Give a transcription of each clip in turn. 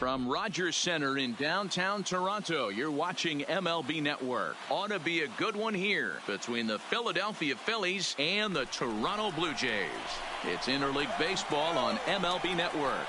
From Rogers Center in downtown Toronto, you're watching MLB Network. Ought to be a good one here between the Philadelphia Phillies and the Toronto Blue Jays. It's interleague baseball on MLB Network.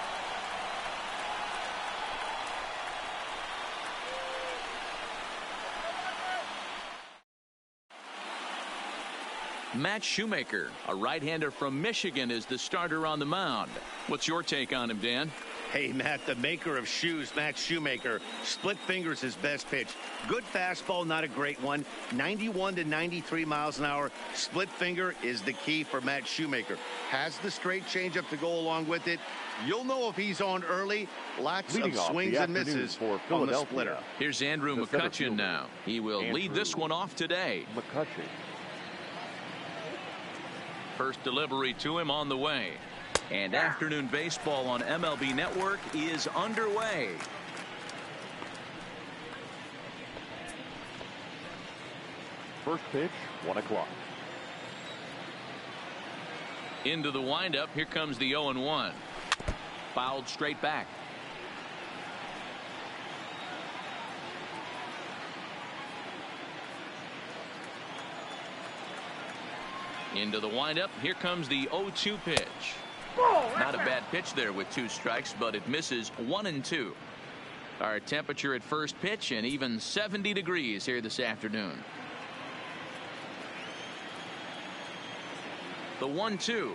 Matt Shoemaker, a right-hander from Michigan, is the starter on the mound. What's your take on him, Dan? Hey, Matt, the maker of shoes, Matt Shoemaker. Split finger's his best pitch. Good fastball, not a great one. 91 to 93 miles an hour. Split finger is the key for Matt Shoemaker. Has the straight changeup to go along with it. You'll know if he's on early. Lots of swings and misses for on the splitter. Here's Andrew McCutchen now. He will lead this one off today. McCutchen. First delivery to him on the way. And afternoon baseball on MLB Network is underway. First pitch, 1 o'clock. Into the windup. Here comes the 0-1. Fouled straight back. Into the windup. Here comes the 0-2 pitch. Not a bad pitch there with 2 strikes, but it misses 1-2. Our temperature at first pitch and even 70 degrees here this afternoon. The 1-2.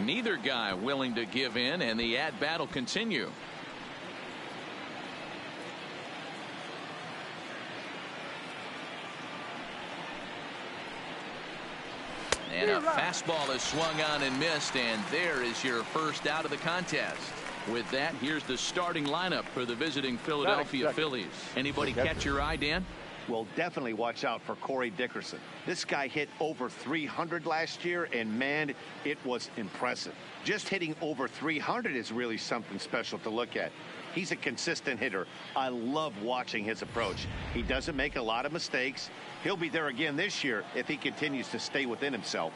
Neither guy willing to give in, and the at-bat will continue. And a fastball is swung on and missed, and there is your first out of the contest. With that, here's the starting lineup for the visiting Philadelphia Phillies. Anybody catch your eye, Dan? Well, definitely watch out for Corey Dickerson. This guy hit over 300 last year, and man, it was impressive. Just hitting over 300 is really something special to look at. He's a consistent hitter. I love watching his approach. He doesn't make a lot of mistakes. He'll be there again this year if he continues to stay within himself.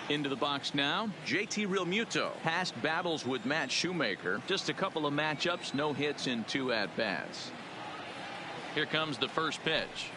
Into the box now, JT Realmuto. Past battles with Matt Shoemaker. Just a couple of matchups, no hits in 2 at-bats. Here comes the first pitch.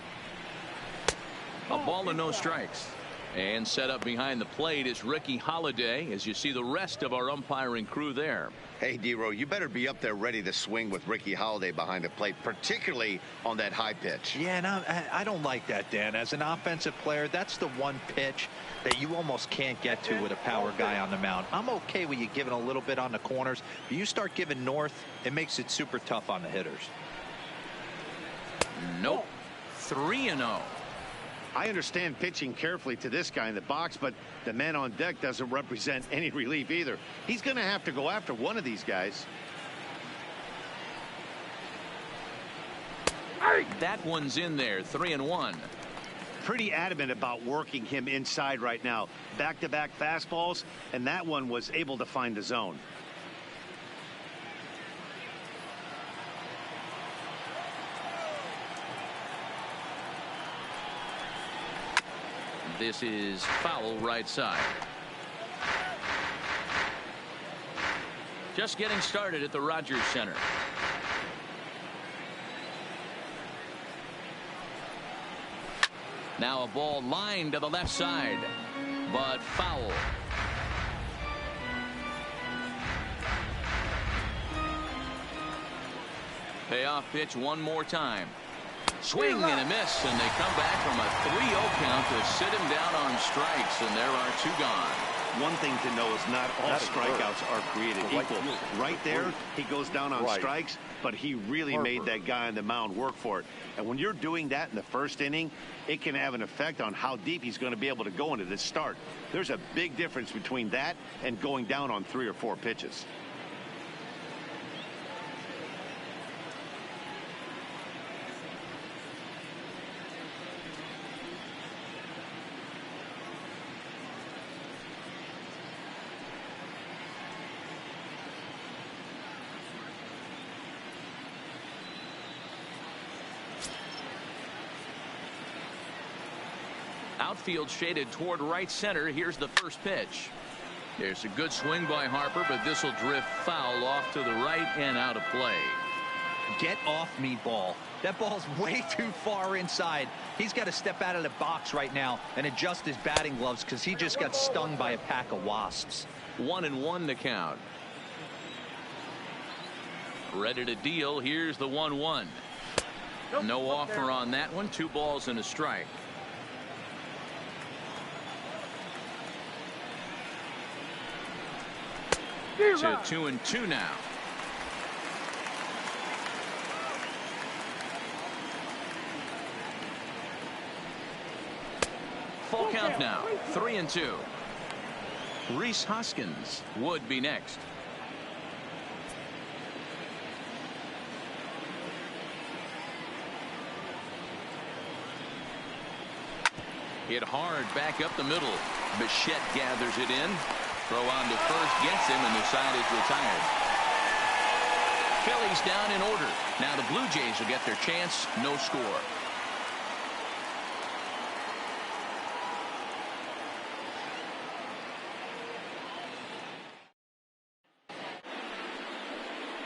A ball and no strikes. And set up behind the plate is Ricky Holiday, as you see the rest of our umpiring crew there. Hey, D-Row, you better be up there ready to swing with Ricky Holiday behind the plate, particularly on that high pitch. Yeah, and I don't like that, Dan. As an offensive player, that's the one pitch that you almost can't get to with a power guy on the mound. I'm okay with you giving a little bit on the corners, but you start giving north, it makes it super tough on the hitters. Nope. 3-0. I understand pitching carefully to this guy in the box, but the man on deck doesn't represent any relief either. He's going to have to go after one of these guys. That one's in there. 3-1. Pretty adamant about working him inside right now. Back-to-back fastballs, and that one was able to find the zone. This is foul right side. Just getting started at the Rogers Center. Now a ball lined to the left side, but foul. Payoff pitch one more time. Swing and a miss, and they come back from a 3-0 count to sit him down on strikes, and there are 2 gone. One thing to know is not all strikeouts are created equal. Right there, he goes down on strikes, but he really made that guy on the mound work for it. And when you're doing that in the first inning, it can have an effect on how deep he's going to be able to go into this start. There's a big difference between that and going down on 3 or 4 pitches. Outfield shaded toward right center. Here's the first pitch. There's a good swing by Harper, but this will drift foul off to the right and out of play. Get off me, ball. That ball's way too far inside. He's got to step out of the box right now and adjust his batting gloves because he just got stung by a pack of wasps. 1-1 to count. Ready to deal. Here's the 1-1. No offer on that one. 2 balls and a strike. To 2-2 now. Full count now. 3-2. Rhys Hoskins would be next. Hit hard back up the middle. Bichette gathers it in. Throw on to first gets him, and the side is retired. Phillies down in order. Now the Blue Jays will get their chance. No score.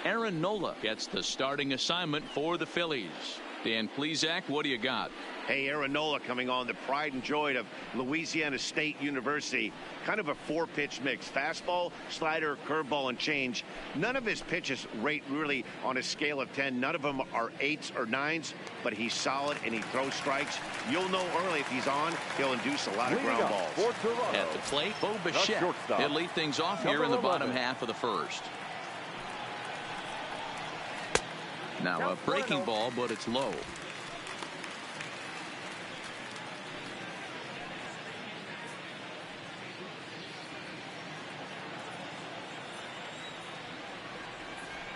Aaron Nola gets the starting assignment for the Phillies. Dan Plesac, what do you got? Hey, Aaron Nola coming on, the pride and joy of Louisiana State University. Kind of a 4-pitch mix. Fastball, slider, curveball, and change. None of his pitches rate really on a scale of 10. None of them are 8s or 9s, but he's solid and he throws strikes. You'll know early if he's on, he'll induce a lot of ground balls. At the plate, Bo Bichette. He'll lead things off here in the bottom half of the first. Now a breaking ball, but it's low.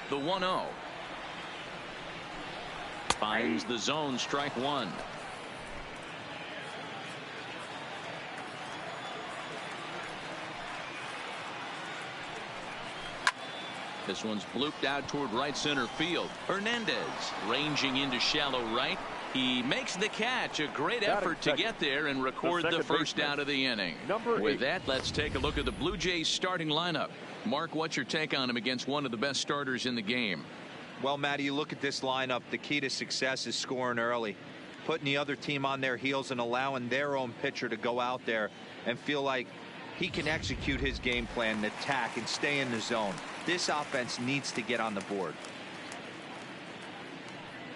The 1-0. Finds the zone, strike one. This one's blooped out toward right center field. Hernandez ranging into shallow right. He makes the catch. A great effort to get there and record the first out of the inning. With that, let's take a look at the Blue Jays starting lineup. Mark, what's your take on him against one of the best starters in the game? Well, Matty, you look at this lineup. The key to success is scoring early, putting the other team on their heels and allowing their own pitcher to go out there and feel like he can execute his game plan and attack and stay in the zone. This offense needs to get on the board.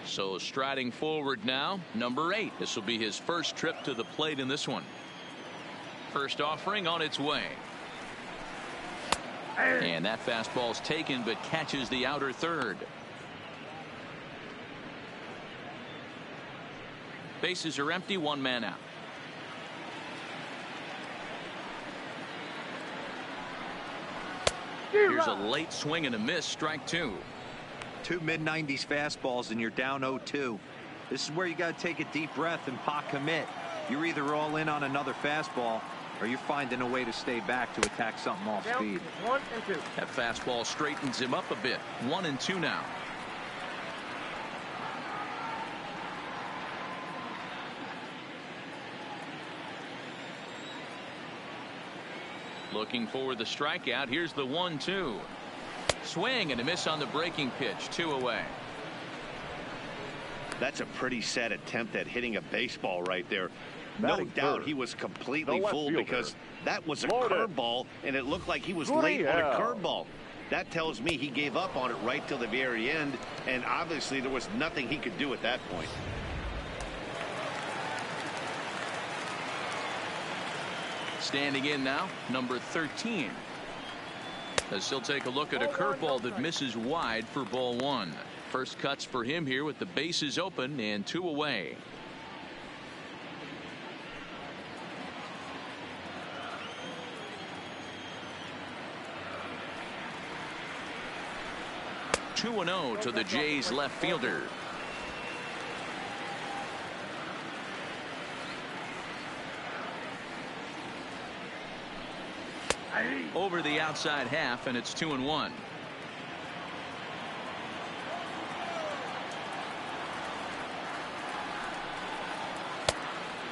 So striding forward now, number 8. This will be his first trip to the plate in this one. First offering on its way. And that fastball's taken but catches the outer third. Bases are empty, 1 man out. Here's a late swing and a miss, strike 2. 2 mid-90s fastballs and you're down 0-2. This is where you got to take a deep breath and pot commit. You're either all in on another fastball or you're finding a way to stay back to attack something off speed. 1 and 2. That fastball straightens him up a bit. 1-2 now. Looking for the strikeout. Here's the 1-2. Swing and a miss on the breaking pitch. 2 away. That's a pretty sad attempt at hitting a baseball right there. No doubt he was completely fooled because that was a curveball and it looked like he was late on a curveball. That tells me he gave up on it right till the very end, and obviously there was nothing he could do at that point. Standing in now, number 13. As he'll take a look at a curveball that misses wide for ball 1. First cuts for him here with the bases open and 2 away. Two 2-0 to the Jays left fielder. Over the outside half, and it's 2-1.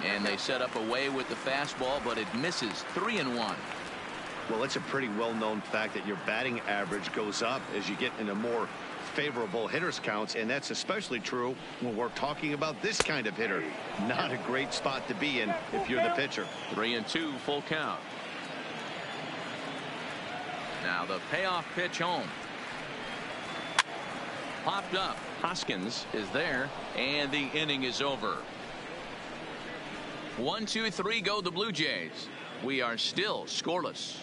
And they set up away with the fastball, but it misses. 3-1. Well, it's a pretty well-known fact that your batting average goes up as you get into more favorable hitters counts, and that's especially true when we're talking about this kind of hitter. Not a great spot to be in if you're the pitcher. 3-2 full count. Now the payoff pitch home. Popped up. Hoskins is there, and the inning is over. 1, 2, 3 go the Blue Jays. We are still scoreless.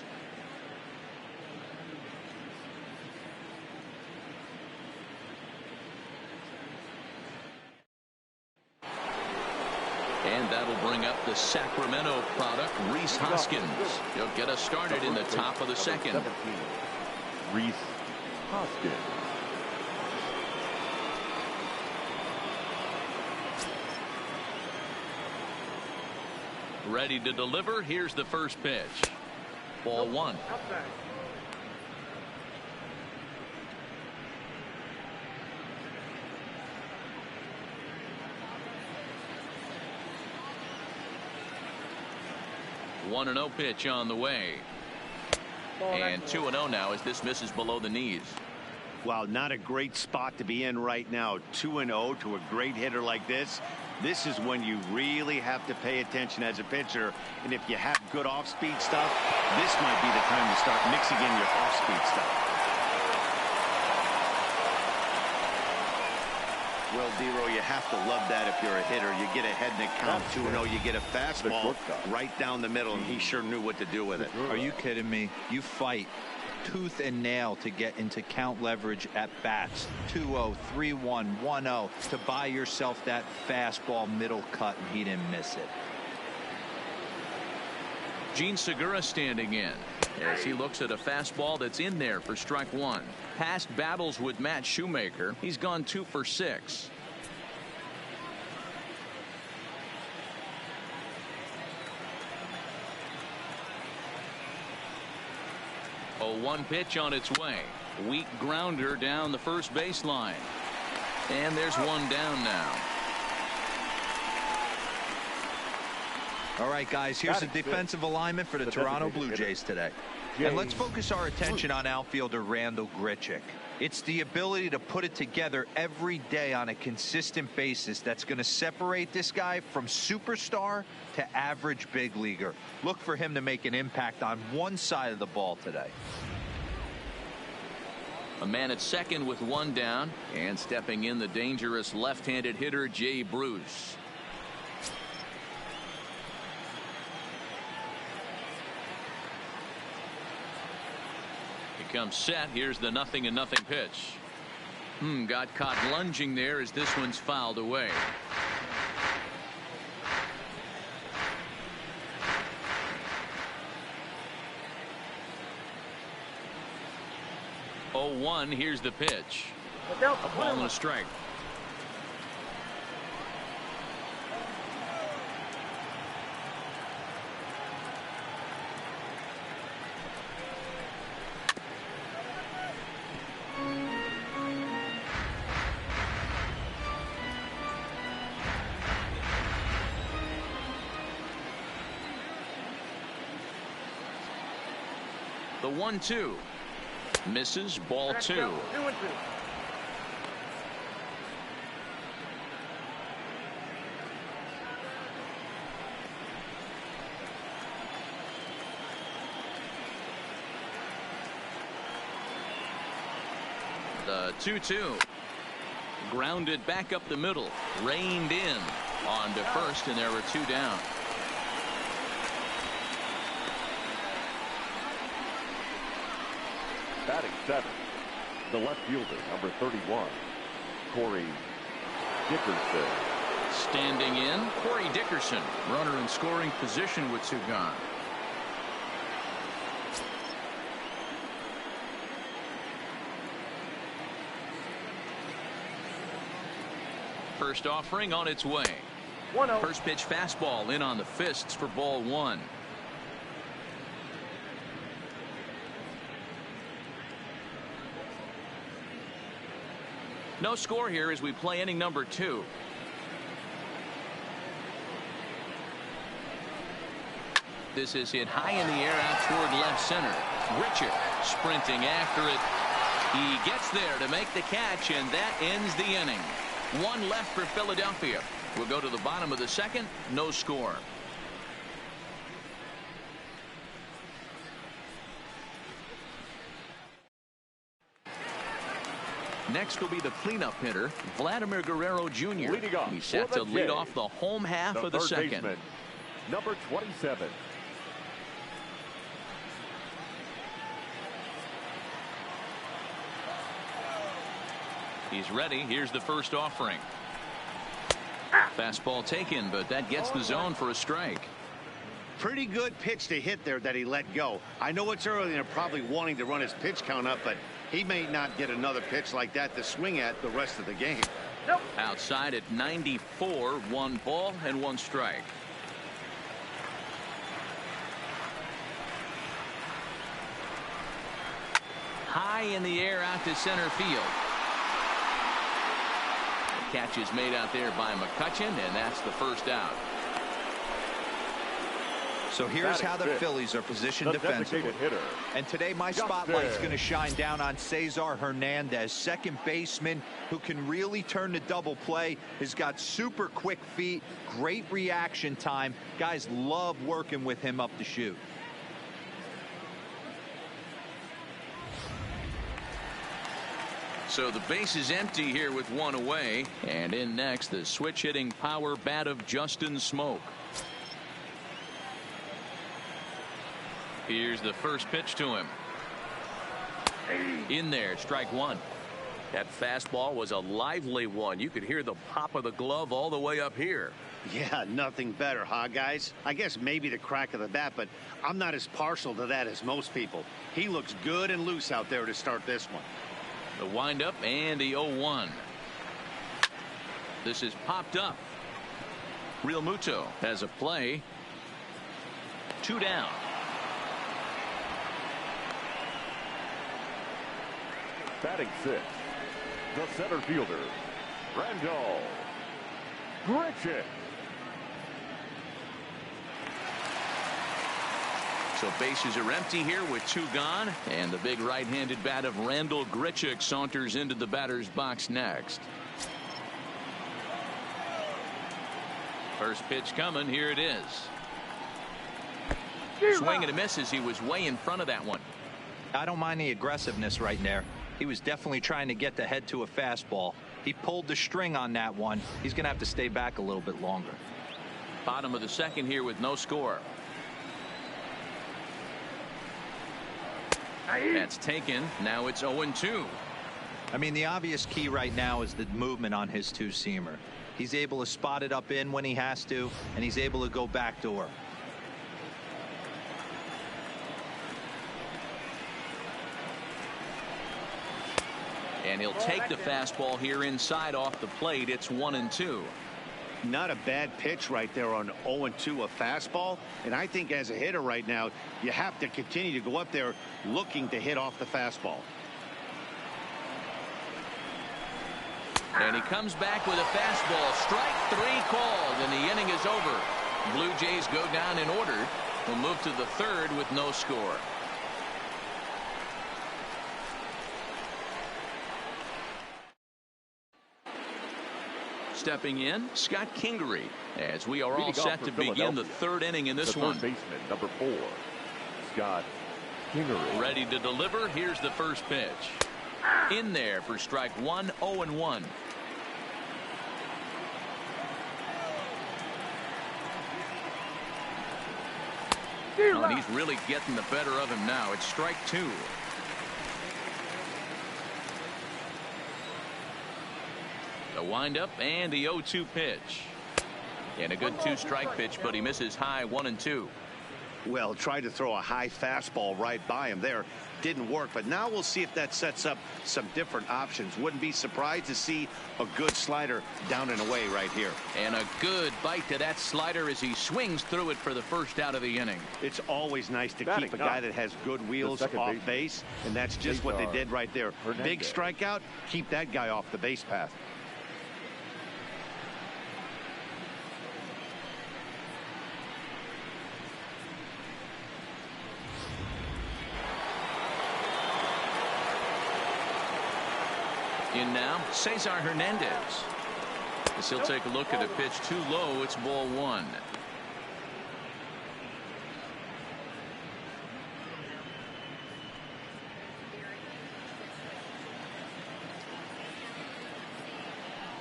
And that'll bring up the Sacramento product, Rhys Hoskins. He'll get us started in the top of the second. 17, Rhys Hoskins. Ready to deliver. Here's the first pitch. Ball 1. One and 0 pitch on the way. And 2-0 now as this misses below the knees. Wow, not a great spot to be in right now. 2-0 to a great hitter like this. This is when you really have to pay attention as a pitcher. And if you have good off-speed stuff, this might be the time to start mixing in your off-speed stuff. Well, Dero, you have to love that if you're a hitter. You get ahead in the count 2-0. You get a fastball right down the middle, and he sure knew what to do with it. Are you kidding me? You fight tooth and nail to get into count leverage at bats. 2-0, 3-1, 1-0 to buy yourself that fastball middle cut, and he didn't miss it. Gene Segura standing in as he looks at a fastball that's in there for strike 1. Past battles with Matt Shoemaker, he's gone 2 for 6. A 1 pitch on its way. Weak grounder down the first baseline. And there's one down now. All right, guys, here's the defensive alignment for the Toronto Blue Jays today. And let's focus our attention on outfielder Randal Grichuk. It's the ability to put it together every day on a consistent basis that's going to separate this guy from superstar to average big leaguer. Look for him to make an impact on one side of the ball today. A man at second with 1 down, and stepping in the dangerous left-handed hitter Jay Bruce. Comes set. Here's the 0-0 pitch. Got caught lunging there as this one's fouled away. Oh, 1. Here's the pitch. A ball and a strike. The 1-2 misses. Ball 2. The 2-2 grounded back up the middle, reined in on to first, and there were 2 down. Batting 7, the left fielder, number 31, Corey Dickerson. Standing in, Corey Dickerson, runner in scoring position with 2 gone. First offering on its way. 1-0. First pitch fastball in on the fists for ball 1. No score here as we play inning number 2. This is hit high in the air out toward left center. Richard sprinting after it. He gets there to make the catch, and that ends the inning. One left for Philadelphia. We'll go to the bottom of the second. No score. Next will be the cleanup hitter, Vladimir Guerrero Jr. He's set to lead off the home half of the second. Baseman, number 27. He's ready. Here's the first offering. Fastball taken, but that gets the zone for a strike. Pretty good pitch to hit there that he let go. I know it's early and they're probably wanting to run his pitch count up, but he may not get another pitch like that to swing at the rest of the game. Outside at 94, 1 ball and 1 strike. High in the air out to center field. The catch is made out there by McCutchen, and that's the first out. So here's how the Phillies are positioned defensively. And today my spotlight's going to shine down on Cesar Hernandez, second baseman who can really turn the double play. Has got super quick feet, great reaction time. Guys love working with him up the chute. So the base is empty here with 1 away. And in next, the switch hitting power bat of Justin Smoke. Here's the first pitch to him. In there, strike 1. That fastball was a lively one. You could hear the pop of the glove all the way up here. Yeah, nothing better, huh, guys? I guess maybe the crack of the bat, but I'm not as partial to that as most people. He looks good and loose out there to start this one. The windup and the 0-1. This is popped up. Real Muto has a play. 2 down. Batting 6, the center fielder, Randall Grichuk. So bases are empty here with 2 gone, and the big right-handed bat of Randall Grichuk saunters into the batter's box next. First pitch coming. Here it is. Swing and a miss as he was way in front of that one. I don't mind the aggressiveness right there. He was definitely trying to get the head to a fastball. He pulled the string on that one. He's going to have to stay back a little bit longer. Bottom of the second here with no score. That's taken. Now it's 0-2. I mean, the obvious key right now is the movement on his 2-seamer. He's able to spot it up in when he has to, and he's able to go backdoor. And he'll take the fastball here inside off the plate. It's 1-2. Not a bad pitch right there on 0-2, a fastball. And I think as a hitter right now, you have to continue to go up there looking to hit off the fastball. And he comes back with a fastball. Strike 3 called, and the inning is over. Blue Jays go down in order. We'll move to the third with no score. Stepping in, Scott Kingery, as we are all set to begin the third inning in this one. Baseman, number 4, Scott Kingery. Ready to deliver. Here's the first pitch. In there for strike 1, 0-1. Oh, and he's really getting the better of him now. It's strike 2. The windup and the 0-2 pitch. And a good 2-strike pitch, but he misses high 1-2. Well, tried to throw a high fastball right by him there. Didn't work, but now we'll see if that sets up some different options. Wouldn't be surprised to see a good slider down and away right here. And a good bite to that slider as he swings through it for the first out of the inning. It's always nice to keep a guy that has good wheels off base, and that's just what they did right there. Big strikeout, keep that guy off the base path. In now, Cesar Hernandez. As he'll take a look at a pitch too low, it's ball one.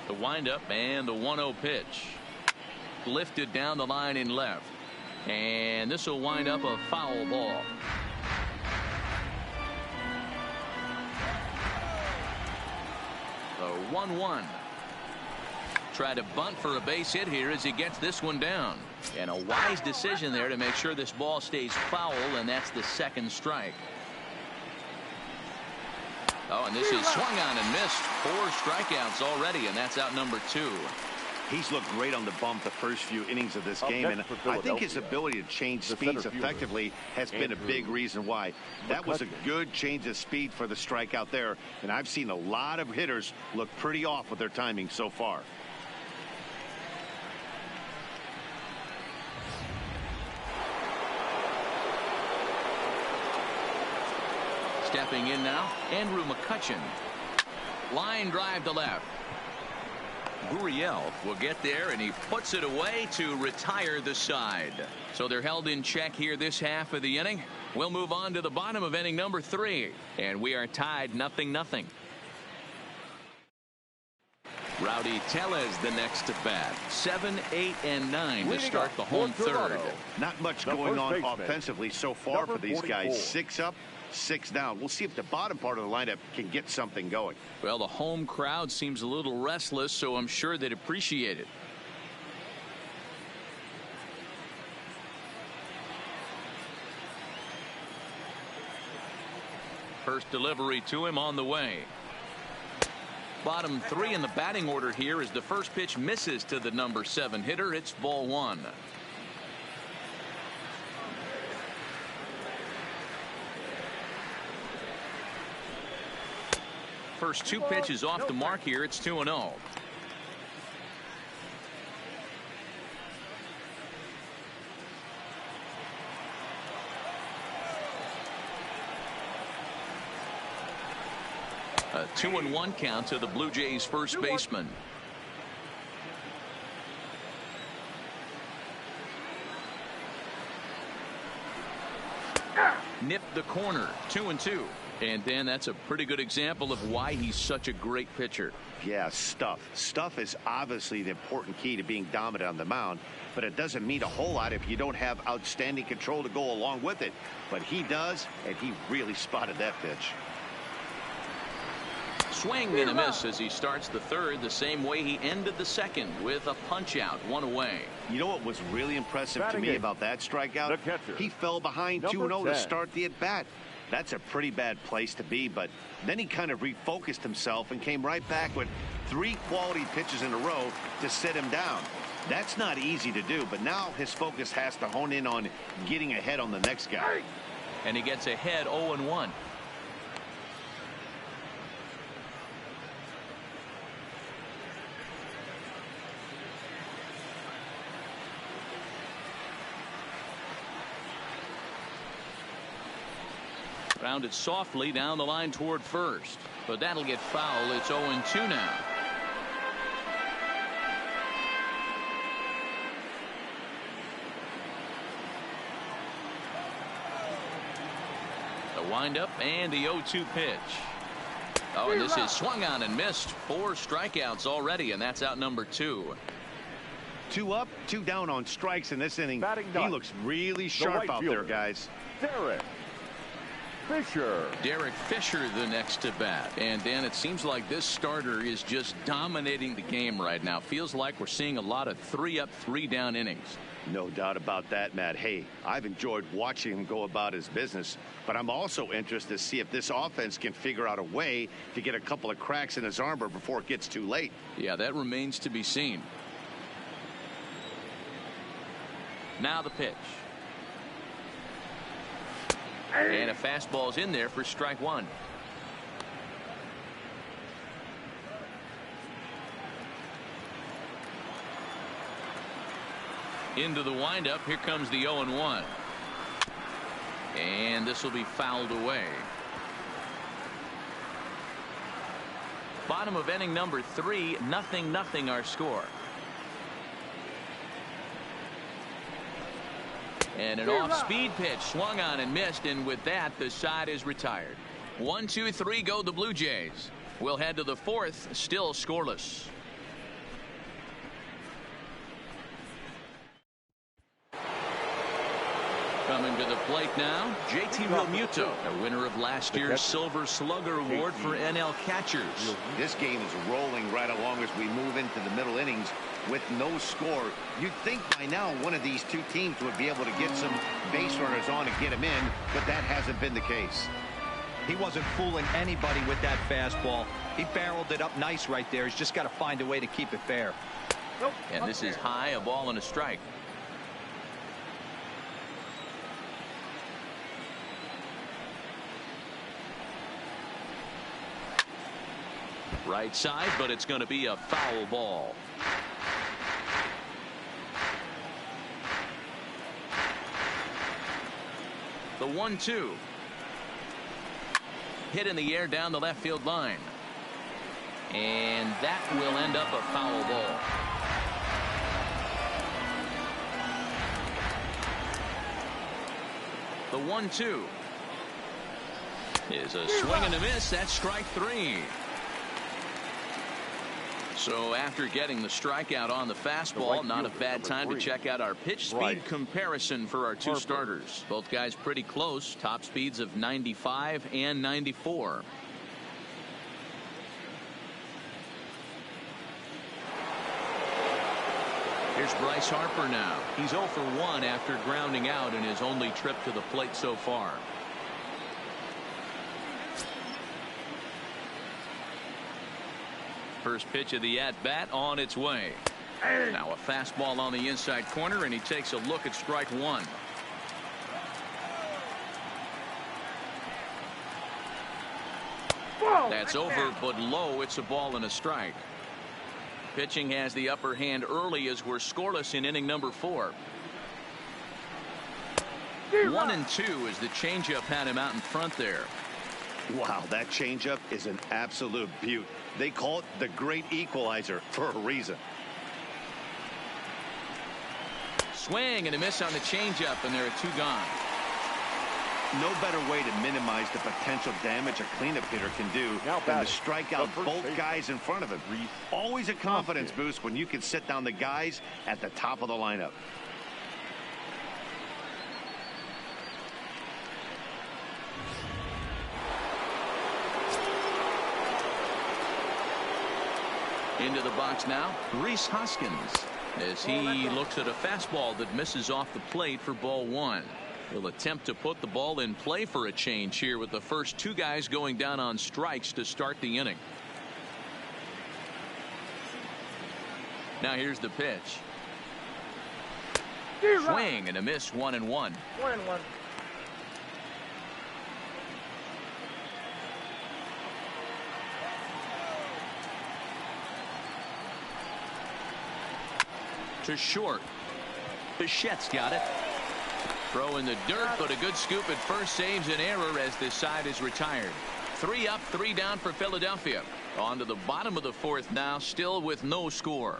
The windup and the 1-0 pitch. Lifted down the line in left. And this will wind up a foul ball. The 1-1. Try to bunt for a base hit here as he gets this one down. And a wise decision there to make sure this ball stays foul, and that's the second strike. Oh, and this is swung on and missed. 4 strikeouts already, and that's out number 2. He's looked great on the bump the first few innings of this game, and I think his ability to change speeds effectively has been a big reason why. That was a good change of speed for the strikeout there, and I've seen a lot of hitters look pretty off with their timing so far. Stepping in now, Andrew McCutchen. Line drive to left. Gurriel will get there, and he puts it away to retire the side. So they're held in check here this half of the inning. We'll move on to the bottom of inning number 3, and we are tied 0-0. Rowdy Tellez the next to bat. 7, 8, and 9 to start the home third. Not much going on offensively so far for these guys. 6 up, 6 down. We'll see if the bottom part of the lineup can get something going. Well, the home crowd seems a little restless, so I'm sure they'd appreciate it. First delivery to him on the way. Bottom 3 in the batting order here as the first pitch misses to the number 7 hitter. It's ball 1. First 2 pitches off the mark here. It's 2-0. A 2-1 count to the Blue Jays first baseman. Nipped the corner. 2-2. And Dan, that's a pretty good example of why he's such a great pitcher. Yeah, stuff. Stuff is obviously the important key to being dominant on the mound, but it doesn't mean a whole lot if you don't have outstanding control to go along with it. But he does, and he really spotted that pitch. Swing and a miss as he starts the third the same way he ended the second, with a punch out, 1 away. You know what was really impressive to me about that strikeout? He fell behind 2-0 to start the at-bat. That's a pretty bad place to be, but then he kind of refocused himself and came right back with 3 quality pitches in a row to sit him down. That's not easy to do, but now his focus has to hone in on getting ahead on the next guy. And he gets ahead 0-1. Rounded softly down the line toward first, but that'll get foul. It's 0-2 now. The windup and the 0-2 pitch. Oh, and this is swung on and missed. 4 strikeouts already, and that's out number 2. 2 up, 2 down on strikes in this inning. He looks really sharp out there, guys. Derek Fisher the next to bat. And Dan, it seems like this starter is just dominating the game right now. Feels like we're seeing a lot of 3 up, 3 down innings. No doubt about that, Matt. Hey, I've enjoyed watching him go about his business, but I'm also interested to see if this offense can figure out a way to get a couple of cracks in his armor before it gets too late. Yeah, that remains to be seen. Now the pitch. And a fastball's in there for strike 1. Into the windup. Here comes the 0-1. And this will be fouled away. Bottom of inning number 3, 0-0 our score. And an off-speed pitch swung on and missed, and with that the side is retired. 1, 2, 3 go the Blue Jays. We'll head to the 4th, still scoreless. Coming to the plate now, JT Realmuto, a winner of last year's Silver Slugger Award for NL catchers. This game is rolling right along as we move into the middle innings with no score. You'd think by now one of these two teams would be able to get some base runners on and get them in, but that hasn't been the case. He wasn't fooling anybody with that fastball. He barreled it up nice right there. He's just got to find a way to keep it fair. And this is high, a ball and a strike. Right side, but it's going to be a foul ball. The 1-2. Hit in the air down the left field line. And that will end up a foul ball. The 1-2 is a swing and a miss. That's strike 3. So after getting the strikeout on the fastball, not a bad time to check out our pitch speed comparison for our two starters. Both guys pretty close, top speeds of 95 and 94. Here's Bryce Harper now. He's 0 for 1 after grounding out in his only trip to the plate so far. First pitch of the at-bat on its way. Now a fastball on the inside corner, and he takes a look at strike 1. That's over, but low. It's a ball and a strike. Pitching has the upper hand early as we're scoreless in inning number 4. 1-2 as the changeup had him out in front there. Wow, that changeup is an absolute beaut. They call it the great equalizer for a reason. Swing and a miss on the changeup, and there are 2 gone. No better way to minimize the potential damage a cleanup hitter can do than to strike out both guys in front of him. Always a confidence boost when you can sit down the guys at the top of the lineup. Into the box now, Rhys Hoskins, as he looks at a fastball that misses off the plate for ball 1. He'll attempt to put the ball in play for a change here with the first 2 guys going down on strikes to start the inning. Now here's the pitch. Swing and a miss, 1-1. 1-1. To short. Bichette's got it. Throw in the dirt, but a good scoop at first saves an error as this side is retired. 3 up, 3 down for Philadelphia. On to the bottom of the 4th now, still with no score.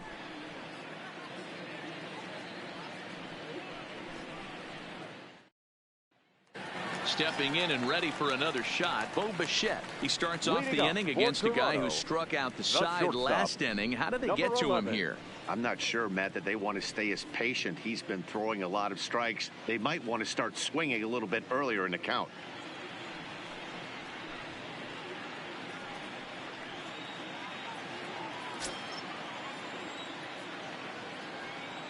Stepping in and ready for another shot, Bo Bichette. He starts off the inning against a guy who struck out the side last inning. How did they get to him here? I'm not sure, Matt, that they want to stay as patient. He's been throwing a lot of strikes. They might want to start swinging a little bit earlier in the count.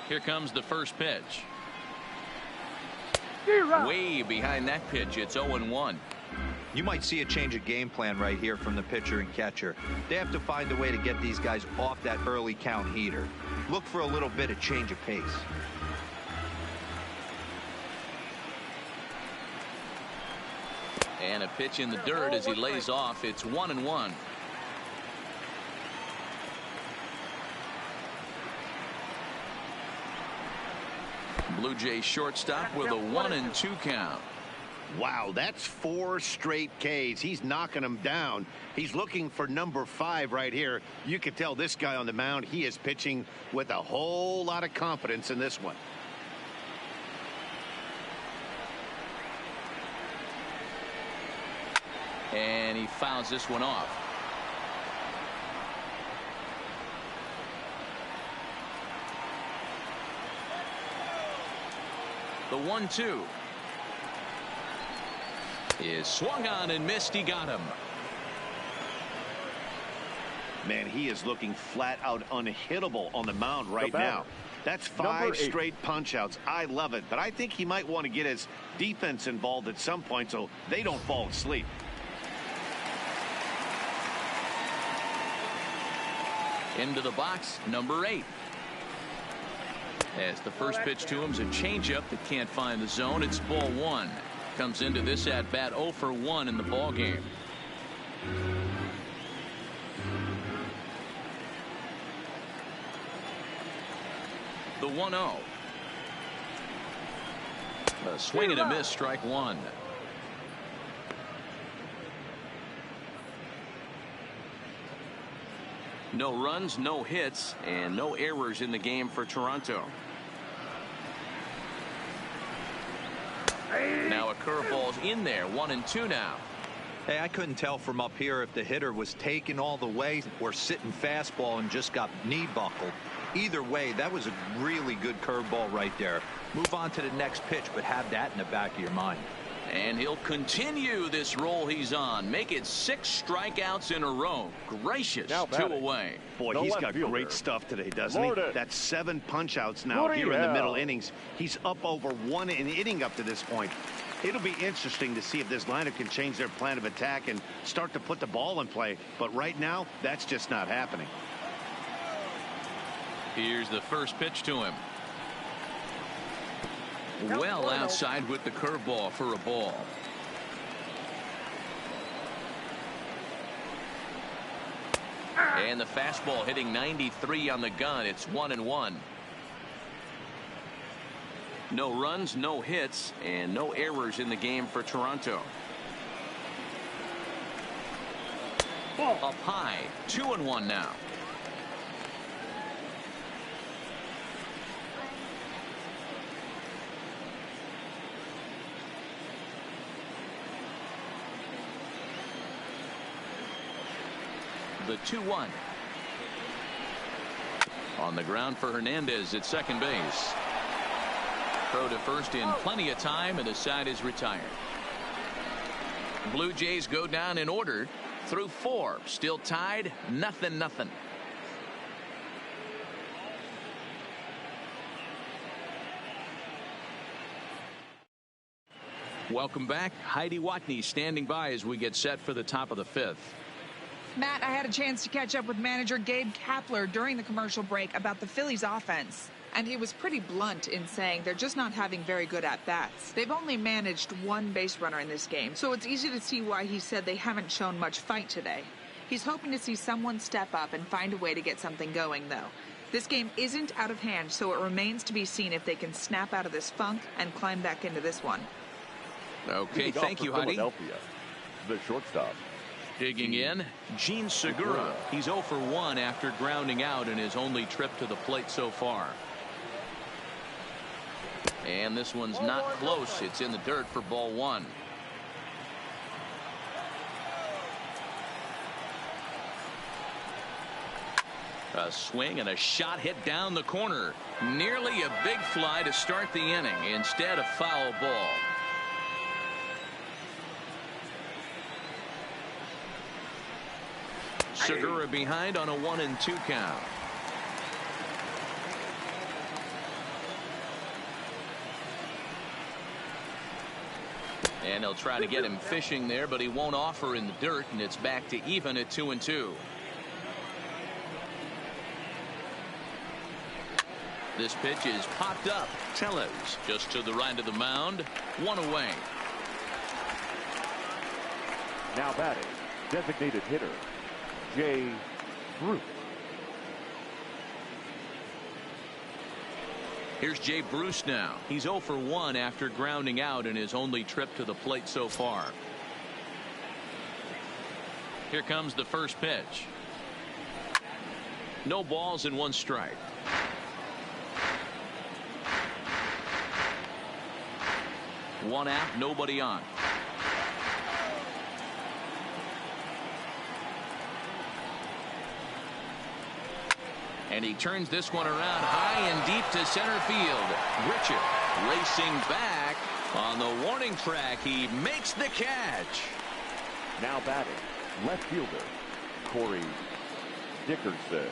Here comes the first pitch. Way behind that pitch. It's 0-1. You might see a change of game plan right here from the pitcher and catcher. They have to find a way to get these guys off that early count heater. Look for a little bit of change of pace. And a pitch in the dirt as he lays off. It's 1-1. Blue Jays shortstop with a 1-2 count. Wow, that's 4 straight Ks. He's knocking them down. He's looking for number 5 right here. You can tell this guy on the mound, he is pitching with a whole lot of confidence in this one. And he fouls this one off. The 1-2 is swung on and missed. He got him. Man, he is looking flat out unhittable on the mound right now. That's 5 straight punch outs. I love it, but I think he might want to get his defense involved at some point so they don't fall asleep. Into the box, number 8. As the first pitch to him is a changeup that can't find the zone. It's ball 1. Comes into this at bat 0 for 1 in the ball game. The 1-0. A swing and a miss, strike 1. No runs, no hits, and no errors in the game for Toronto. Now a curveball's in there. 1-2 now. Hey, I couldn't tell from up here if the hitter was taking all the way or sitting fastball and just got knee buckled. Either way, that was a really good curveball right there. Move on to the next pitch, but have that in the back of your mind. And he'll continue this roll he's on. Make it 6 strikeouts in a row. Gracious, 2 away. Boy, he's got great stuff today, doesn't he? That's 7 punch outs now here in the middle innings. He's up over 1 inning up to this point. It'll be interesting to see if this lineup can change their plan of attack and start to put the ball in play. But right now, that's just not happening. Here's the first pitch to him. Well outside with the curveball for a ball. And the fastball hitting 93 on the gun. It's 1-1. No runs, no hits, and no errors in the game for Toronto. Up high, 2-1 now. The 2-1. On the ground for Hernandez at second base. Throw to first in plenty of time, and the side is retired. Blue Jays go down in order through 4. Still tied, 0-0. Welcome back. Heidi Watney standing by as we get set for the top of the 5th. Matt, I had a chance to catch up with manager Gabe Kapler during the commercial break about the Phillies offense. And he was pretty blunt in saying they're just not having very good at-bats. They've only managed 1 base runner in this game, so it's easy to see why he said they haven't shown much fight today. He's hoping to see someone step up and find a way to get something going, though. This game isn't out of hand, so it remains to be seen if they can snap out of this funk and climb back into this one. Okay, thank you, Heidi. Philadelphia, the shortstop. Digging in, Gene Segura. He's 0 for 1 after grounding out in his only trip to the plate so far. And this one's not close. It's in the dirt for ball 1. A swing and a shot hit down the corner. Nearly a big fly to start the inning. Instead, a foul ball. Segura behind on a 1-2 count. And they'll try to get him fishing there, but he won't offer in the dirt, and it's back to even at 2-2. This pitch is popped up. Tellez just to the right of the mound. 1 away. Now batting, designated hitter, Jay Bruce. Here's Jay Bruce now. He's 0 for 1 after grounding out in his only trip to the plate so far. Here comes the first pitch. No balls and 1 strike. One out, nobody on. And he turns this one around high and deep to center field. Richard racing back on the warning track. He makes the catch. Now batting, left fielder, Corey Dickerson.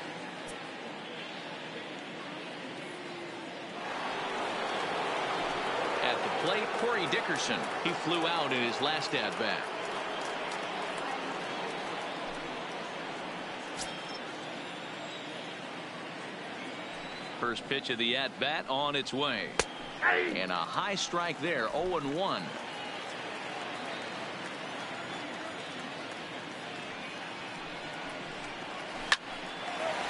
At the plate, Corey Dickerson. He flew out in his last at-bat. First pitch of the at-bat on its way. And a high strike there, 0-1.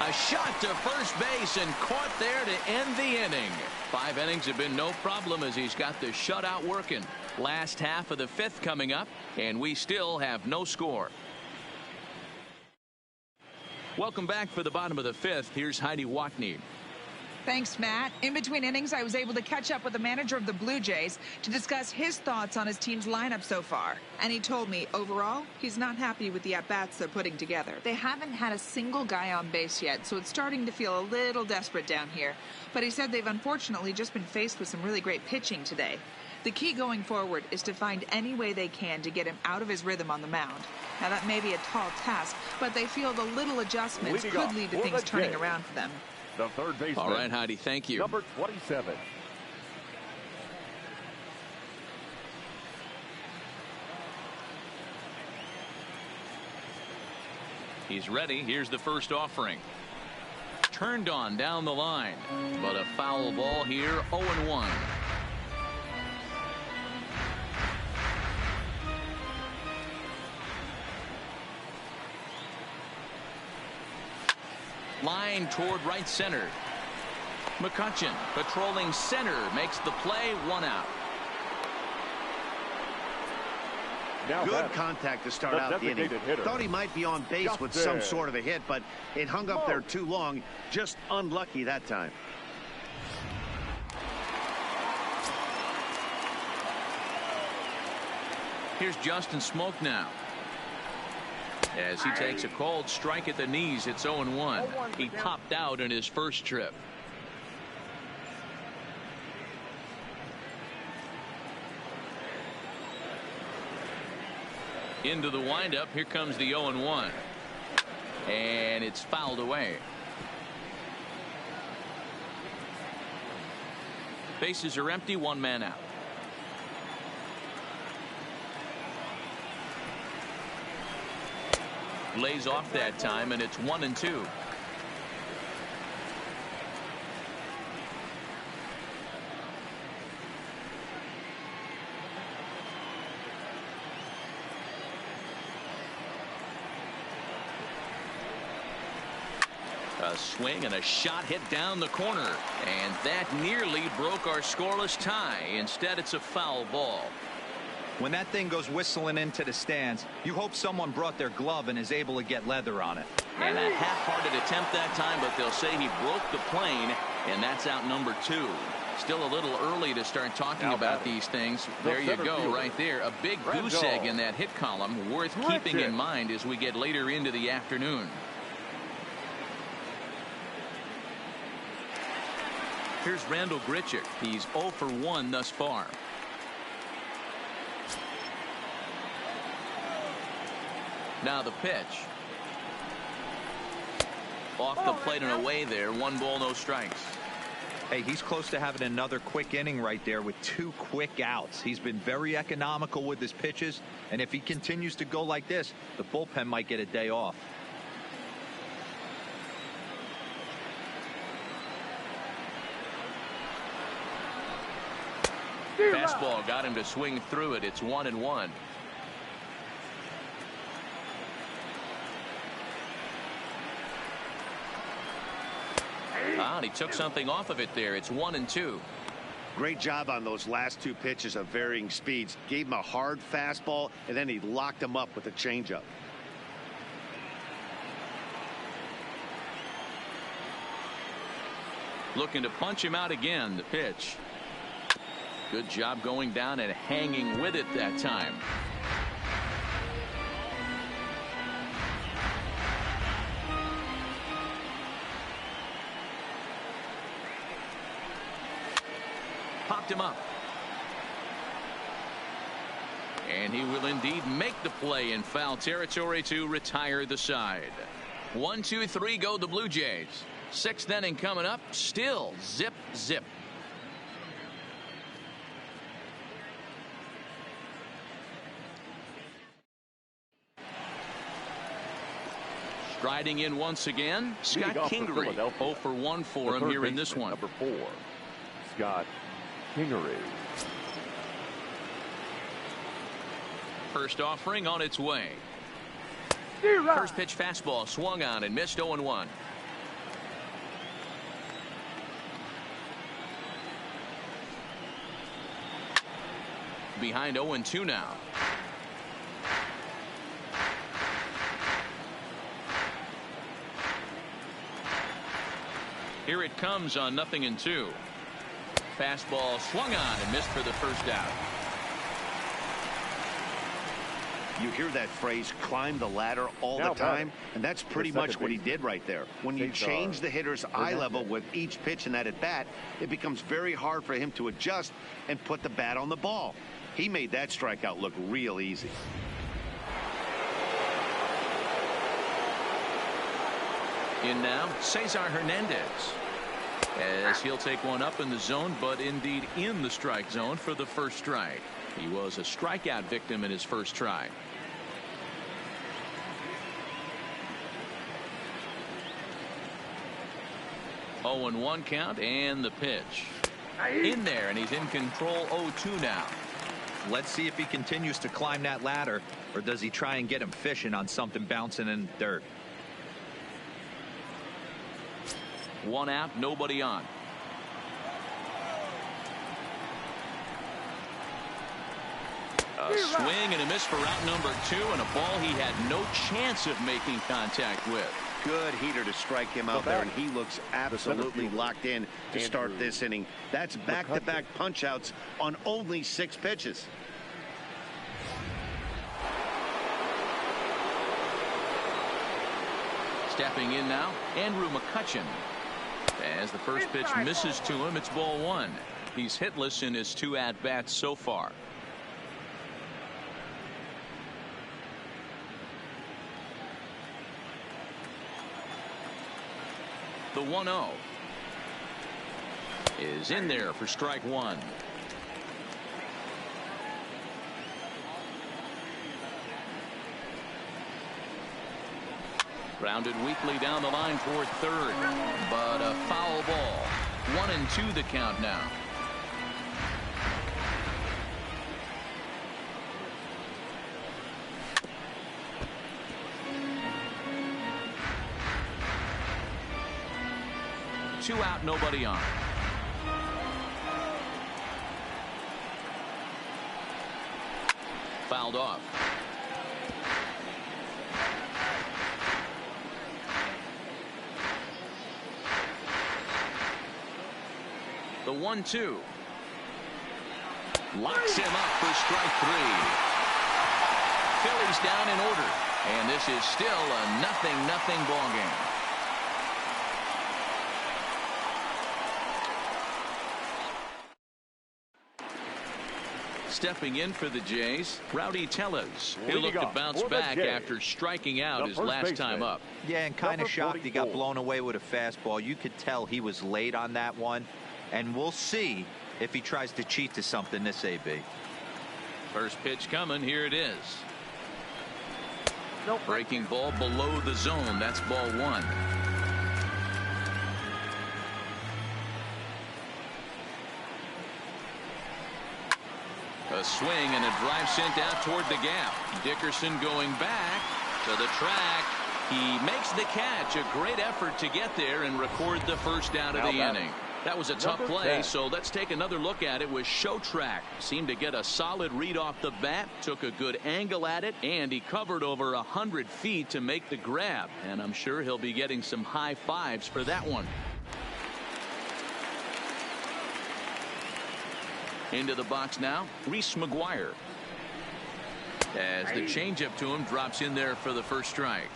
A shot to first base and caught there to end the inning. 5 innings have been no problem as he's got the shutout working. Last half of the 5th coming up, and we still have no score. Welcome back for the bottom of the 5th. Here's Heidi Watney. Thanks, Matt. In between innings, I was able to catch up with the manager of the Blue Jays to discuss his thoughts on his team's lineup so far. And he told me, overall, he's not happy with the at-bats they're putting together. They haven't had a single guy on base yet, so it's starting to feel a little desperate down here. But he said they've unfortunately just been faced with some really great pitching today. The key going forward is to find any way they can to get him out of his rhythm on the mound. Now, that may be a tall task, but they feel the little adjustments could lead to things turning around for them. The third baseman. All right, Heidi, thank you. Number 27. He's ready. Here's the first offering. Turned on down the line, but a foul ball here, 0-1. Line toward right center. McCutchen patrolling center makes the play, 1 out. Now Good contact to start out the inning. hitter. Thought he might be on base with some sort of a hit, but it hung up there too long. Just unlucky that time. Here's Justin Smoke now. As he takes a cold strike at the knees, it's 0-1. He popped out in his first trip. Into the windup. Here comes the 0-1. And it's fouled away. Bases are empty, 1 man out. Lays off that time, and it's 1-2. A swing and a shot hit down the corner, and that nearly broke our scoreless tie. Instead, it's a foul ball. When that thing goes whistling into the stands, you hope someone brought their glove and is able to get leather on it. And a half-hearted attempt that time, but they'll say he broke the plane, and that's out number 2. Still a little early to start talking about these things. There you go, right there. A big goose egg in that hit column, worth keeping in mind as we get later into the afternoon. Here's Randall Grichuk. He's 0 for 1 thus far. Now the pitch. Off the plate and away there. 1 ball, no strikes. Hey, he's close to having another quick inning right there with 2 quick outs. He's been very economical with his pitches, and if he continues to go like this, the bullpen might get a day off. Fastball got him to swing through it. It's 1-1. And he took something off of it there. It's 1-2. Great job on those last two pitches of varying speeds. Gave him a hard fastball, and then he locked him up with a changeup. Looking to punch him out again. The pitch. Good job going down and hanging with it that time. Popped him up. And he will indeed make the play in foul territory to retire the side. 1, 2, 3 go the Blue Jays. 6th inning coming up. Still zip zip. Striding in once again, Scott Kingery. 0 for 1 for him here in this one. Number 4, Scott Kingery. First offering on its way. First pitch fastball swung on and missed. 0-1. Behind 0-2 now. Here it comes on 0-2. Fastball swung on and missed for the first out. You hear that phrase, climb the ladder, all the time, and that's pretty much what he did right there. When you change the hitter's eye level with each pitch in that at bat, it becomes very hard for him to adjust and put the bat on the ball. He made that strikeout look real easy. In now, Cesar Hernandez. As he'll take one up in the zone, but indeed in the strike zone for the first strike. He was a strikeout victim in his first try. Oh, 0-1 count, and the pitch. In there, and he's in control. 0-2 now. Let's see if he continues to climb that ladder, or does he try and get him fishing on something bouncing in dirt. 1 out, nobody on. A swing and a miss for out number 2, and a ball he had no chance of making contact with. Good heater to strike him out there, and he looks absolutely locked in to start this inning. That's back-to-back punch-outs on only 6 pitches. Stepping in now, Andrew McCutchen. As the first pitch misses to him, it's ball 1. He's hitless in his 2 at-bats so far. The 1-0 is in there for strike 1. Grounded weakly down the line toward third, but a foul ball. 1-2 the count now. Two out, nobody on. Fouled off. The 1-2 locks him up for strike 3. Phillies down in order, and this is still a 0-0 ball game. Stepping in for the Jays, Rowdy Tellez. He'll look to bounce back after striking out his last time up. Yeah, and kind of shocked he got blown away with a fastball. You could tell he was late on that one, and we'll see if he tries to cheat to something this AB. First pitch coming. Here it is. Breaking ball below the zone. That's ball 1. A swing and a drive sent out toward the gap. Dickerson going back to the track. He makes the catch. A great effort to get there and record the first out of the inning. That was a tough play, so let's take another look at it with Showtrack. Seemed to get a solid read off the bat, took a good angle at it, and he covered over 100 feet to make the grab. And I'm sure he'll be getting some high fives for that one. Into the box now, Reese McGuire. As the changeup to him drops in there for the first strike.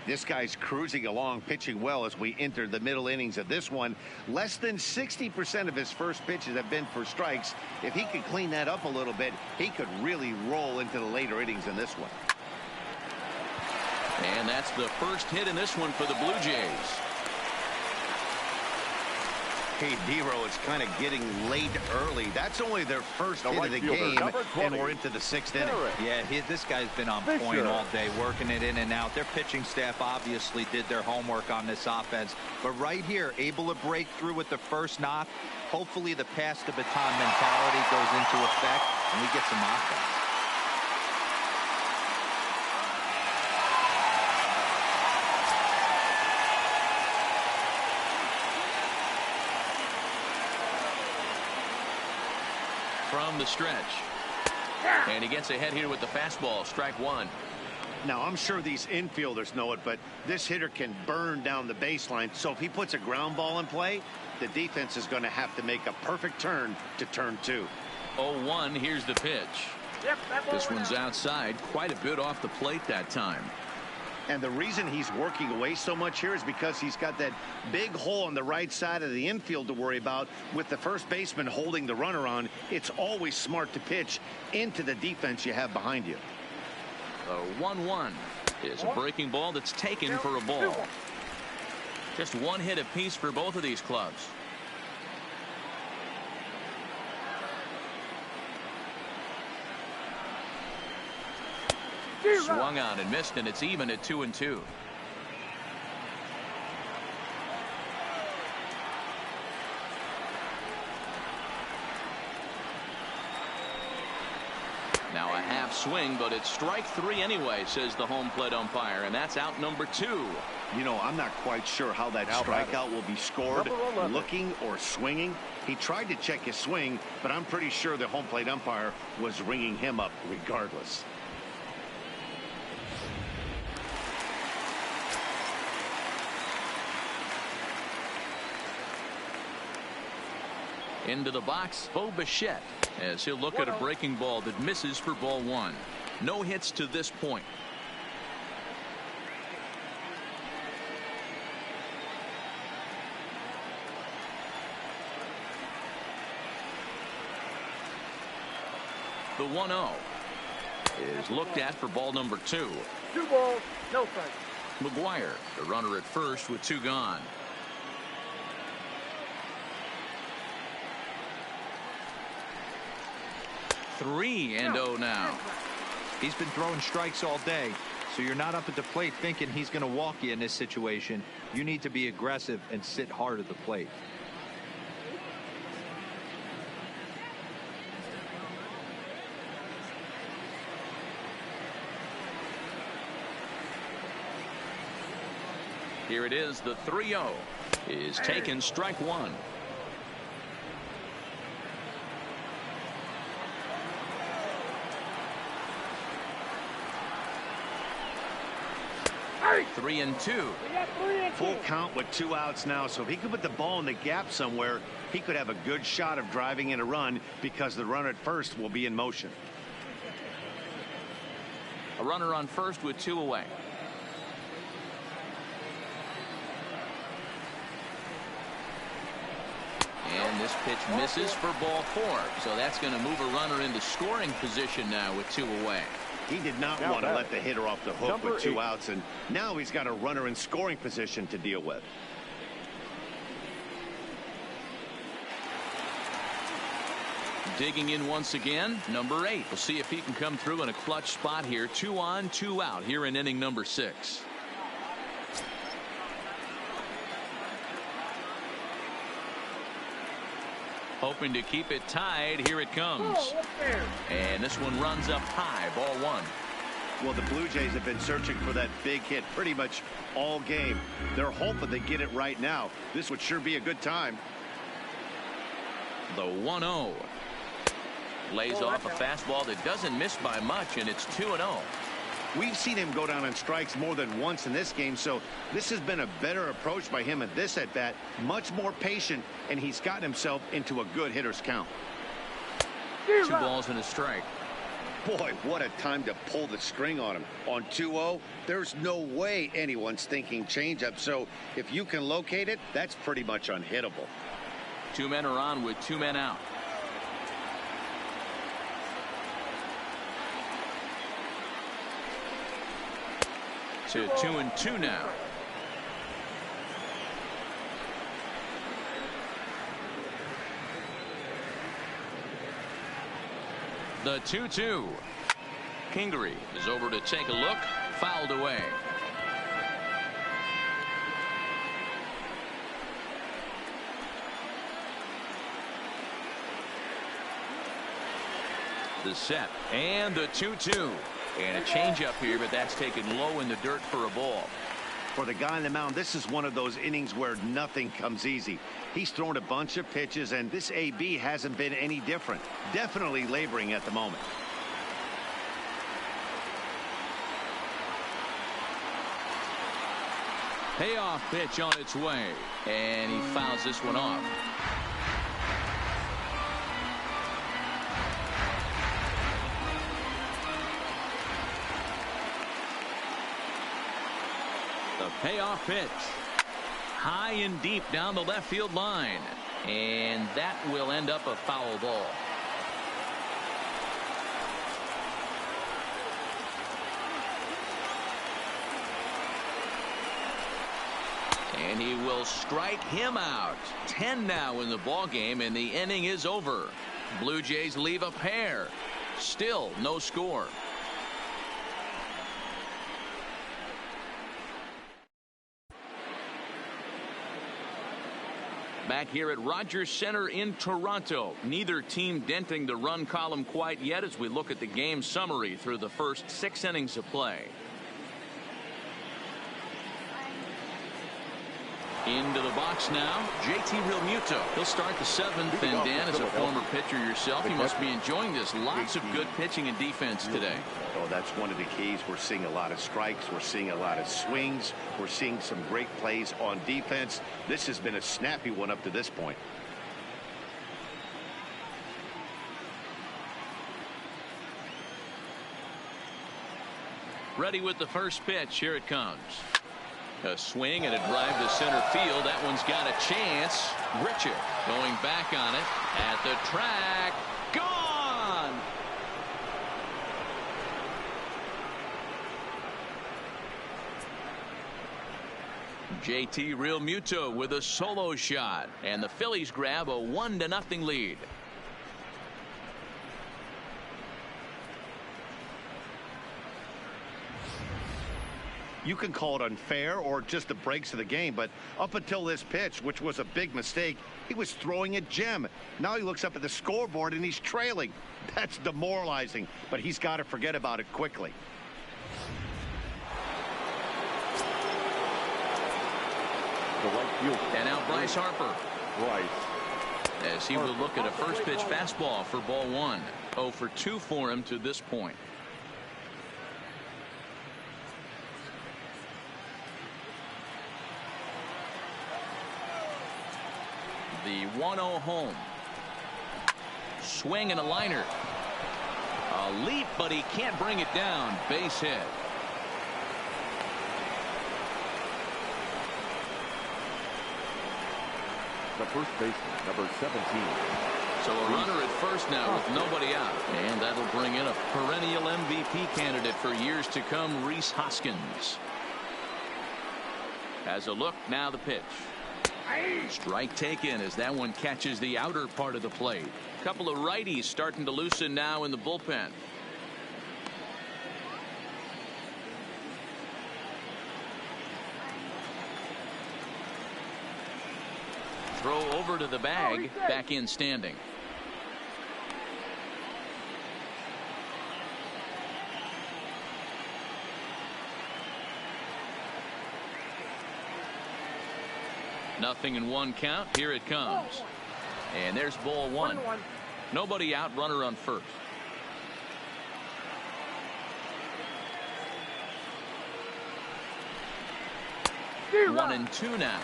This guy's cruising along, pitching well as we enter the middle innings of this one. Less than 60% of his first pitches have been for strikes. If he could clean that up a little bit, he could really roll into the later innings in this one. And that's the first hit in this one for the Blue Jays. Hey, Dero, it's kind of getting late early. That's only their first hit of the game, and we're into the 6th inning. Yeah, this guy's been on point all day, working it in and out. Their pitching staff obviously did their homework on this offense. But right here, able to break through with the first knock. Hopefully the pass the baton mentality goes into effect, and we get some offense. From the stretch. And he gets ahead here with the fastball. Strike one. Now, I'm sure these infielders know it, but this hitter can burn down the baseline. So if he puts a ground ball in play, the defense is going to have to make a perfect turn to turn 2. 0-1. Here's the pitch. This one's outside, quite a bit off the plate that time. And the reason he's working away so much here is because he's got that big hole on the right side of the infield to worry about. With the first baseman holding the runner on, it's always smart to pitch into the defense you have behind you. The 1-1 is a breaking ball that's taken for a ball. Just one hit apiece for both of these clubs. Swung on and missed, and it's even at 2-2. Now a half swing, but it's strike 3 anyway, says the home plate umpire, and that's out number 2. You know, I'm not quite sure how that strikeout will be scored, looking or swinging. He tried to check his swing, but I'm pretty sure the home plate umpire was ringing him up regardless. Into the box, Bo Bichette, as he'll look at a breaking ball that misses for ball 1. No hits to this point. The 1-0 is looked at for ball number 2. 2 balls, no strikes. McGuire, the runner at first with 2 gone. 3-0 now. He's been throwing strikes all day, so you're not up at the plate thinking he's going to walk you in this situation. You need to be aggressive and sit hard at the plate. Here it is. The 3-0 is taken. Strike 1. Hey! 3-2. Full count with 2 outs now, so if he could put the ball in the gap somewhere, he could have a good shot of driving in a run because the runner at first will be in motion. A runner on first with 2 away. And this pitch misses for ball 4. So that's going to move a runner into scoring position now with 2 away. He did not want to let the hitter off the hook with 2 outs, and now he's got a runner in scoring position to deal with. Digging in once again, number 8. We'll see if he can come through in a clutch spot here. 2 on, 2 out here in inning number 6. Hoping to keep it tied. Here it comes. And this one runs up high. Ball 1. Well, the Blue Jays have been searching for that big hit pretty much all game. They're hoping they get it right now. This would sure be a good time. The 1-0. Lays off a fastball that doesn't miss by much, and it's 2-0. We've seen him go down on strikes more than once in this game, so this has been a better approach by him at this at-bat. Much more patient, and he's gotten himself into a good hitter's count. 2 balls and a strike. Boy, what a time to pull the string on him. On 2-0, there's no way anyone's thinking changeup, so if you can locate it, that's pretty much unhittable. 2 men are on with 2 men out. To 2-2 now. The 2-2. Kingery is over to take a look. Fouled away. The set and the 2-2. And a changeup here, but that's taken low in the dirt for a ball. For the guy on the mound, this is one of those innings where nothing comes easy. He's thrown a bunch of pitches, and this AB hasn't been any different. Definitely laboring at the moment. Payoff pitch on its way, and he fouls this one off. The payoff pitch. High and deep down the left field line. And that will end up a foul ball. And he will strike him out. 10 now in the ball game, and the inning is over. Blue Jays leave a pair. Still no score. Back here at Rogers Center in Toronto. Neither team denting the run column quite yet as we look at the game summary through the first 6 innings of play. Into the box now, JT Realmuto. He'll start the 7th, and Dan, as a former pitcher yourself, you must be enjoying this. Lots of good pitching and defense today. Oh, that's one of the keys. We're seeing a lot of strikes. We're seeing a lot of swings. We're seeing some great plays on defense. This has been a snappy one up to this point. Ready with the first pitch. Here it comes. A swing and a drive to center field. That one's got a chance. Richard going back on it at the track. Gone. JT Realmuto with a solo shot, and the Phillies grab a 1-0 lead. You can call it unfair or just the breaks of the game, but up until this pitch, which was a big mistake, he was throwing at Jim. Now he looks up at the scoreboard and he's trailing. That's demoralizing, but he's got to forget about it quickly. The right fielder. And now Bryce Harper. Bryce. As he will look at a first pitch fastball for ball 1. 0 for 2 for him to this point. The 1-0 home. Swing and a liner. A leap, but he can't bring it down. Base hit. The first baseman, number 17. So a runner at first now with nobody out. And that'll bring in a perennial MVP candidate for years to come, Rhys Hoskins. As a look, now the pitch. Strike taken as that one catches the outer part of the plate. A couple of righties starting to loosen now in the bullpen. Throw over to the bag, back in standing. 0-1 count. Here it comes. And there's ball one. Nobody out, runner on first. 1-2 now.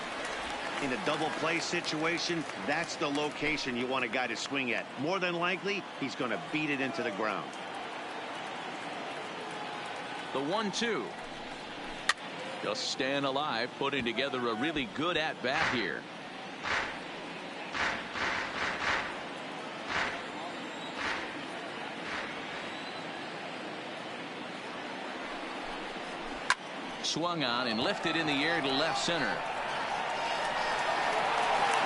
In a double play situation, that's the location you want a guy to swing at. More than likely, he's going to beat it into the ground. The 1-2. Just staying alive, putting together a really good at bat here. Swung on and lifted in the air to left center.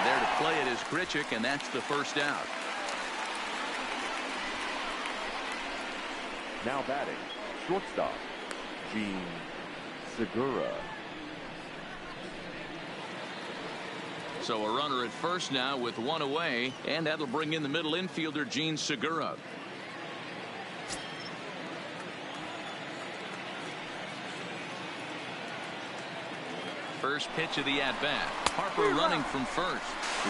There to play it is Grichuk, and that's the first out. Now batting, shortstop, Gene Segura. So a runner at first now with one away, and that'll bring in the middle infielder Gene Segura. First pitch of the at-bat. Harper running from first.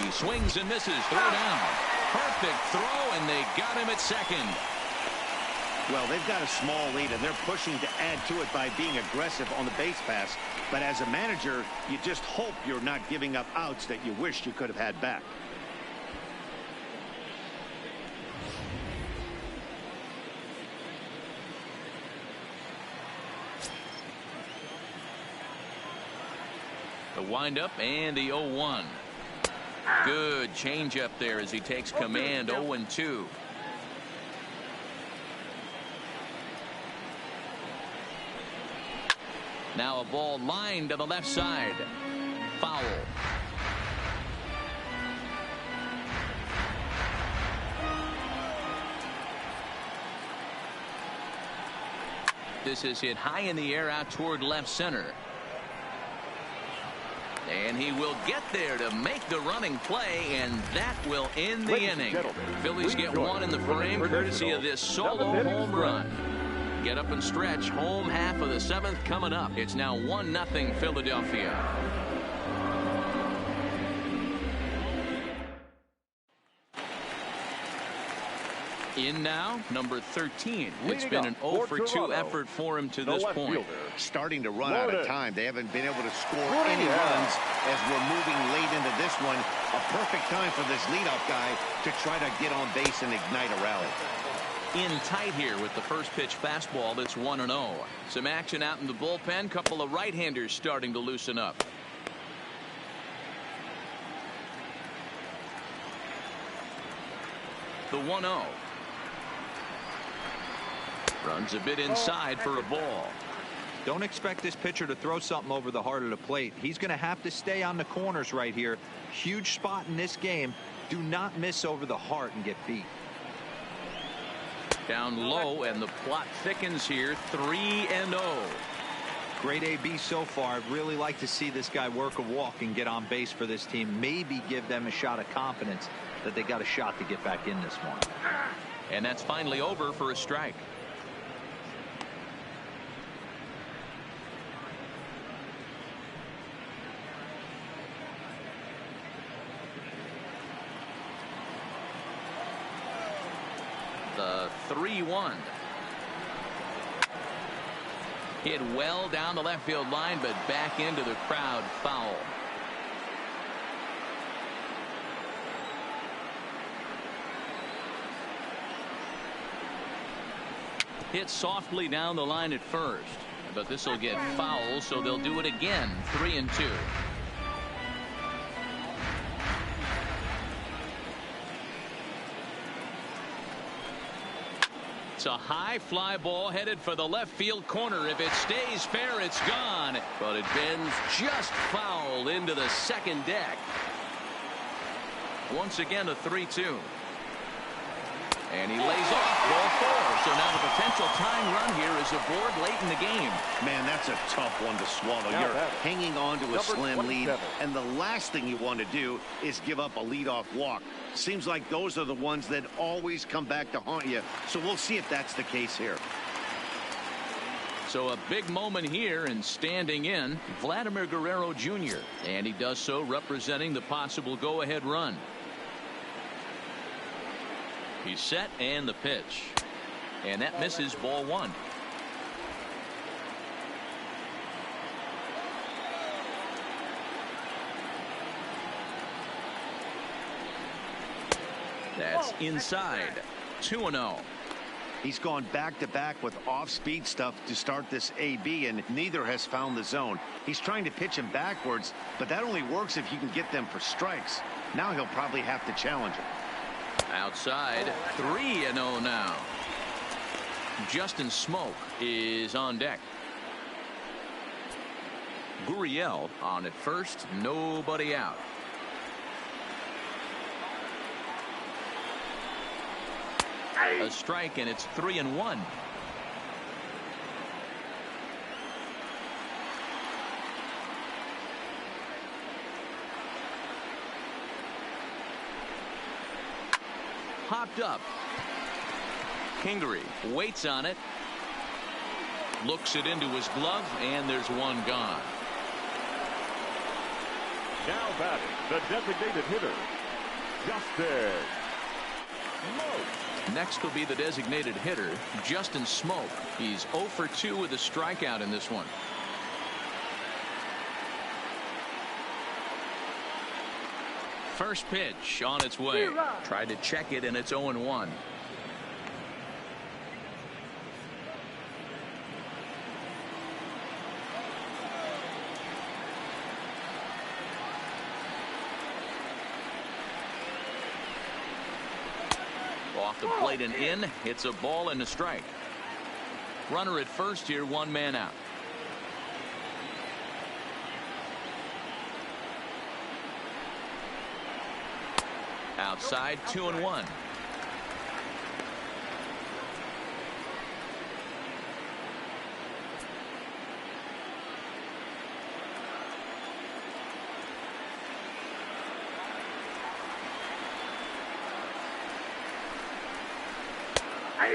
He swings and misses. Throw down. Perfect throw, and they got him at second. Well, they've got a small lead, and they're pushing to add to it by being aggressive on the base pass. But as a manager, you just hope you're not giving up outs that you wish you could have had back. The windup and the 0-1. Good changeup there as he takes command. 0-2. Now a ball lined to the left side. Foul. This is hit high in the air out toward left center. And he will get there to make the running play, and that will end the inning. Phillies get one in the frame courtesy of this solo home run. Get up and stretch. Home half of the seventh coming up. It's now 1-0 Philadelphia. In now, number 13. It's been an 0-for-2 effort for him to this point. Starting to run out of time. They haven't been able to score any runs as we're moving late into this one. A perfect time for this leadoff guy to try to get on base and ignite a rally. In tight here with the first pitch fastball. It's 1-0. Some action out in the bullpen. Couple of right-handers starting to loosen up. The 1-0. Runs a bit inside for a ball. Don't expect this pitcher to throw something over the heart of the plate. He's going to have to stay on the corners right here. Huge spot in this game. Do not miss over the heart and get beat. Down low, and the plot thickens here. 3-0. Great AB so far. I'd really like to see this guy work a walk and get on base for this team. Maybe give them a shot of confidence that they got a shot to get back in this one. And that's finally over for a strike. The 3-1. Hit well down the left field line, but back into the crowd. Foul. Hit softly down the line at first, but this will get foul, so they'll do it again. 3-2. It's a high fly ball headed for the left field corner. If it stays fair, it's gone, but it bends just foul into the second deck. Once again, a 3-2. And he lays off ball 4. So now the potential tying run here is aboard late in the game. Man, that's a tough one to swallow. You're hanging on to a slim lead, and the last thing you want to do is give up a leadoff walk. Seems like those are the ones that always come back to haunt you. So we'll see if that's the case here. So a big moment here in standing in Vladimir Guerrero Jr. And he does so representing the possible go-ahead run. He's set and the pitch. And that misses ball one. That's inside. 2-0. He's gone back-to-back with off-speed stuff to start this AB, and neither has found the zone. He's trying to pitch him backwards, but that only works if you can get them for strikes. Now he'll probably have to challenge him. Outside. 3-0 now. Justin Smoke is on deck. Gurriel on at first. Nobody out. A strike, and it's 3-1. Hopped up. Kingery waits on it. Looks it into his glove, and there's one gone. Now batting, the designated hitter, Justin Smoke. Next will be the designated hitter, Justin Smoke. He's 0 for 2 with a strikeout in this one. First pitch on its way. Tried to check it, and it's 0-1. Off the plate and in. It's a ball and a strike. Runner at first here, one man out. Outside, 2-1.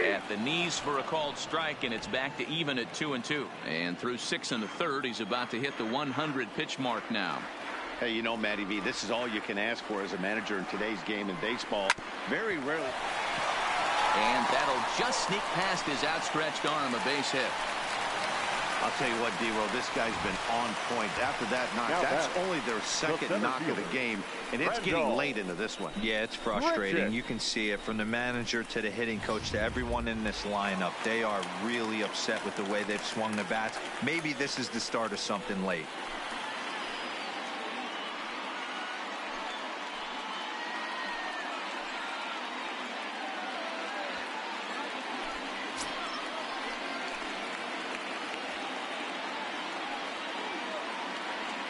At the knees for a called strike, and it's back to even at 2-2. And through 6 1/3, he's about to hit the 100 pitch mark now. Hey, you know, Matty V, this is all you can ask for as a manager in today's game in baseball. Very rarely. And that'll just sneak past his outstretched arm, a base hit. I'll tell you what, D-Row, this guy's been on point. After that knock, that's only their second knock of the game, and it's getting late into this one. Yeah, it's frustrating. You can see it from the manager to the hitting coach to everyone in this lineup. They are really upset with the way they've swung the bats. Maybe this is the start of something late.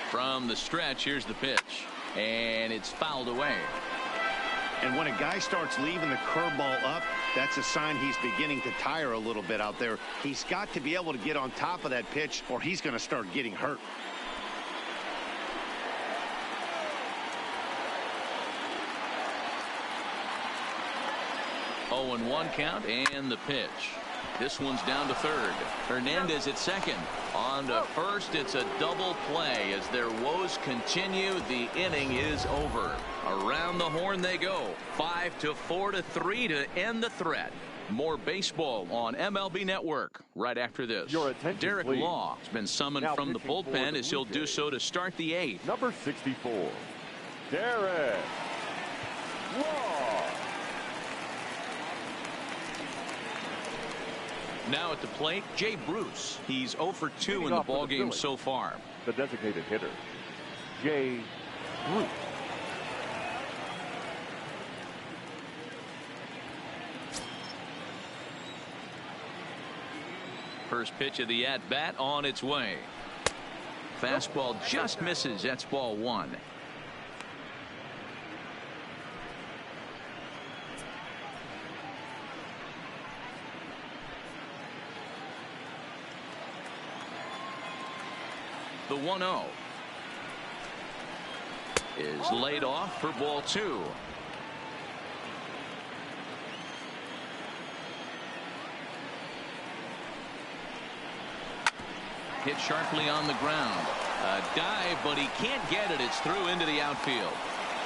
From the stretch, here's the pitch, and it's fouled away. And when a guy starts leaving the curveball up, that's a sign he's beginning to tire a little bit out there. He's got to be able to get on top of that pitch, or he's going to start getting hurt. Oh, and 1 count, and the pitch. This one's down to third. Hernandez at second. On to first. It's a double play as their woes continue. The inning is over. Around the horn they go. 5-4-3 to end the threat. More baseball on MLB Network right after this. Derek Law has been summoned Now from the bullpen as he'll do so to start the 8th. Number 64, Derek Law. Now at the plate, Jay Bruce. He's 0 for 2 in the ballgame so far. The designated hitter, Jay Bruce. First pitch of the at-bat on its way. Fastball just misses. That's ball 1. The 1-0 is laid off for ball 2. hit sharply on the ground. A dive, but he can't get it. It's through into the outfield.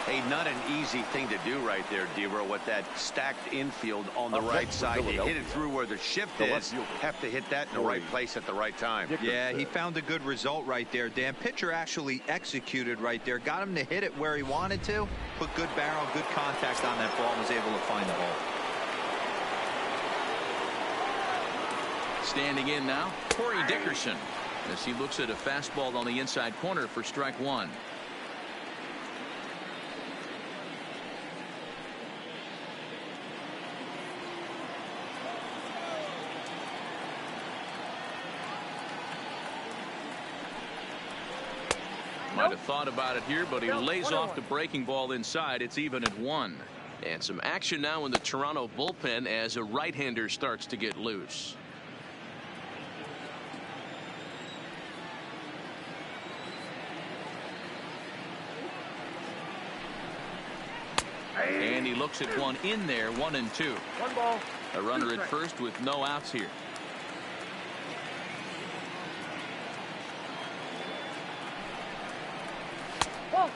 Hey, not an easy thing to do right there, Dero, with that stacked infield on the right side. You hit it through where the shift is. Have to hit that in the right place at the right time. Yeah, he found a good result right there, Dan. Pitcher actually executed right there. Got him to hit it where he wanted to. Put good barrel, good contact on that ball, and was able to find the hole. Standing in now, Corey Dickerson, as he looks at a fastball on the inside corner for strike one. Might have thought about it here, but he lays off the breaking ball inside. It's even at 1. And some action now in the Toronto bullpen as a right-hander starts to get loose. And he looks at one in there, 1-2. 1 ball. A runner at first with no outs here.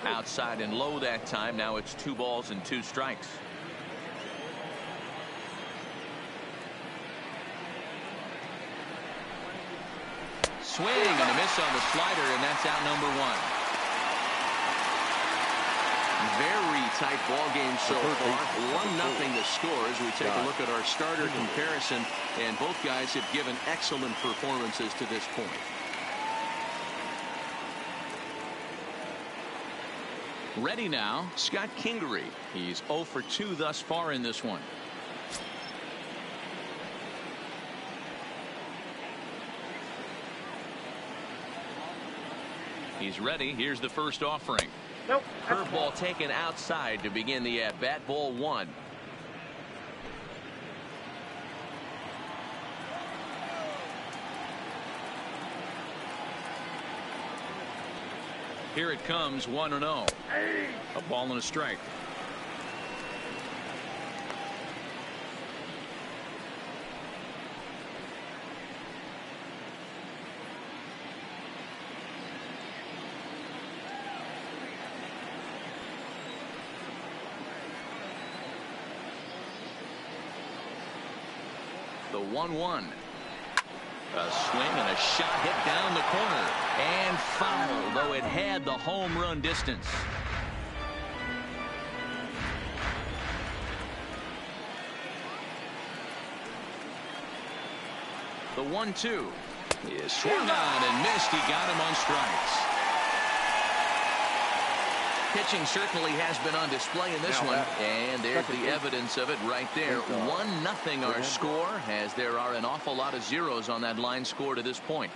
Outside and low that time. Now it's 2 balls and 2 strikes. Swing and a miss on the slider, and that's out number 1. Very tight ball game so far. 1-0 the score as we take a look at our starter comparison, and both guys have given excellent performances to this point. Ready now, Scott Kingery. He's 0 for 2 thus far in this one. He's ready. Here's the first offering. Nope. Curveball taken outside to begin the at-bat. Ball 1. Here it comes, 1-0. A ball and a strike. The 1-1. A swing and a shot hit down the corner and foul, though it had the home run distance. The 1-2 is swung on and missed. He got him on strikes. Pitching certainly has been on display in this one, and there's the evidence of it right there. 1-0 our score, as there are an awful lot of zeros on that line score to this point.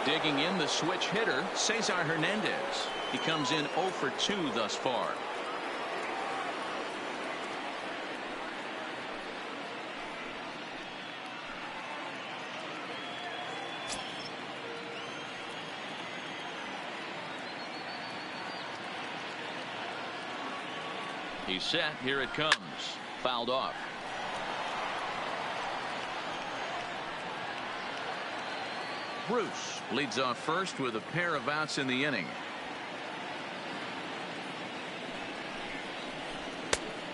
Digging in, the switch hitter, Cesar Hernandez. He comes in 0 for 2 thus far. He's set. Here it comes. Fouled off. Bruce leads off first with a pair of outs in the inning.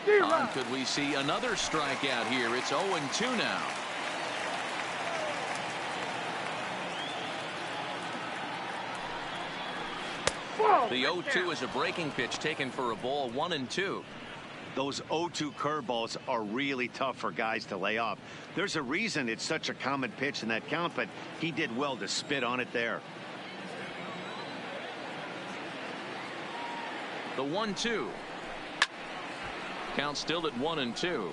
Could we see another strikeout here? It's 0-2 now. The 0-2 is a breaking pitch taken for a ball. 1-2. Those 0-2 curveballs are really tough for guys to lay off. There's a reason it's such a common pitch in that count, but he did well to spit on it there. The 1-2. Count still at 1-2.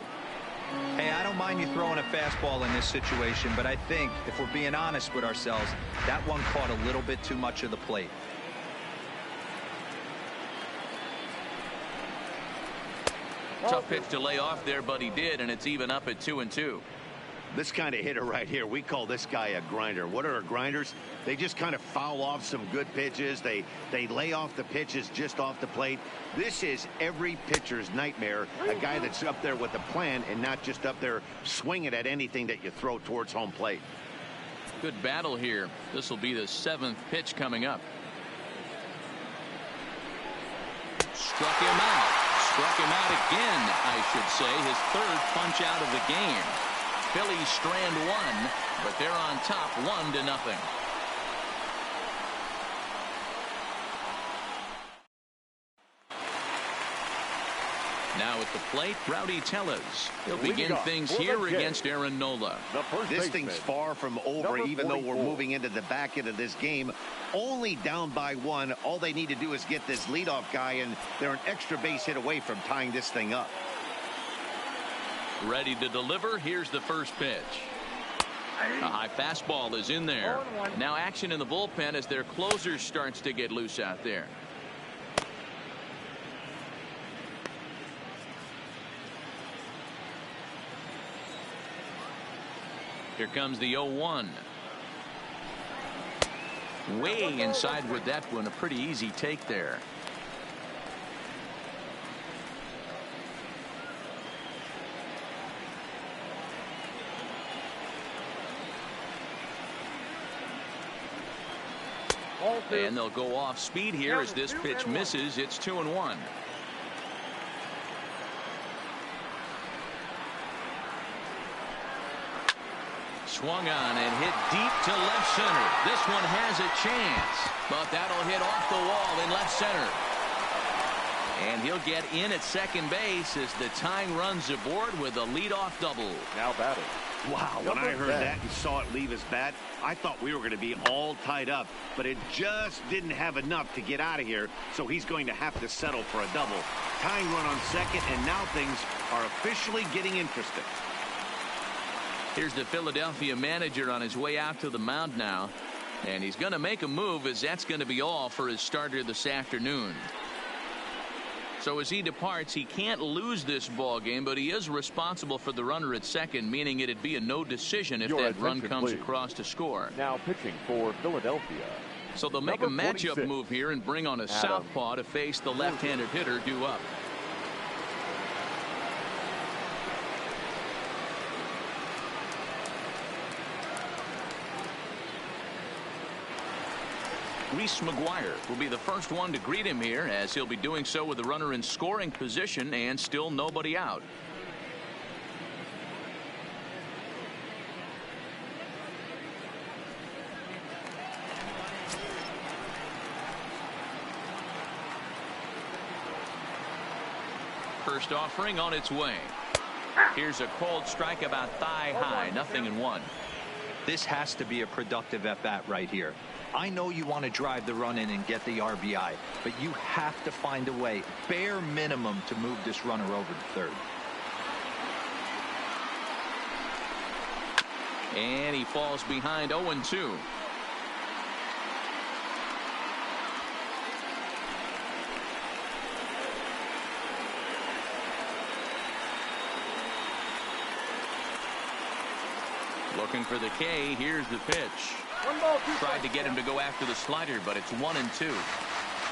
Hey, I don't mind you throwing a fastball in this situation, but I think if we're being honest with ourselves, that one caught a little bit too much of the plate. Tough pitch to lay off there, but he did, and it's even up at 2-2. This kind of hitter right here, we call this guy a grinder. What are grinders? They just kind of foul off some good pitches. They lay off the pitches just off the plate. This is every pitcher's nightmare, a guy that's up there with a plan and not just up there swinging at anything that you throw towards home plate. Good battle here. This will be the 7th pitch coming up. Struck him out. Struck him out again, I should say. His 3rd punch out of the game. Phillies strand 1, but they're on top 1-0. Now at the plate, Rowdy Tellez. He'll begin things here against Aaron Nola. This thing's far from over, even though we're moving into the back end of this game. Only down by 1. All they need to do is get this leadoff guy, and they're an extra base hit away from tying this thing up. Ready to deliver. Here's the first pitch. A high fastball is in there. Now action in the bullpen as their closer starts to get loose out there. Here comes the 0-1. Way inside with that one. A pretty easy take there. And they'll go off speed here as this pitch misses. It's 2-1. Swung on and hit deep to left center. This one has a chance, but that'll hit off the wall in left center. And he'll get in at second base as the tying runs aboard with a leadoff double. Now batting. Wow, when I heard that and saw it leave his bat, I thought we were going to be all tied up, but it just didn't have enough to get out of here, so he's going to have to settle for a double. Tying run on second, and now things are officially getting interesting. Here's the Philadelphia manager on his way out to the mound now, and he's going to make a move, as that's going to be all for his starter this afternoon. So as he departs, he can't lose this ball game, but he is responsible for the runner at second, meaning it'd be a no decision if that run comes across to score. Now pitching for Philadelphia. So they'll make a matchup move here and bring on a southpaw to face the left-handed hitter due up. Reese McGuire will be the first one to greet him here, as he'll be doing so with the runner in scoring position and still nobody out. First offering on its way. Here's a cold strike about thigh high, 0-1. This has to be a productive at bat right here. I know you want to drive the run in and get the RBI, but you have to find a way, bare minimum, to move this runner over to third. And he falls behind 0-2. Looking for the K. Here's the pitch. Tried to get him to go after the slider, but it's 1-2.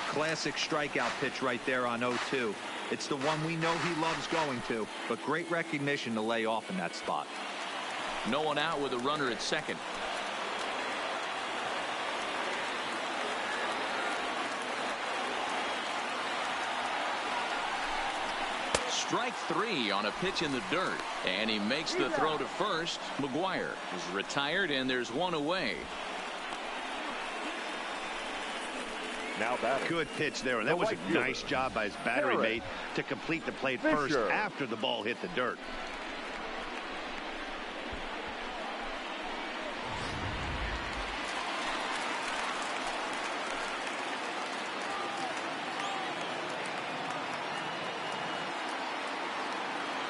Classic strikeout pitch right there on 0-2. It's the one we know he loves going to, but great recognition to lay off in that spot. No one out with a runner at second. Strike 3 on a pitch in the dirt, and he makes the throw to first. McGuire is retired, and there's one away. Now batting. Good pitch there, and that was a nice job by his battery mate to complete the play first after the ball hit the dirt.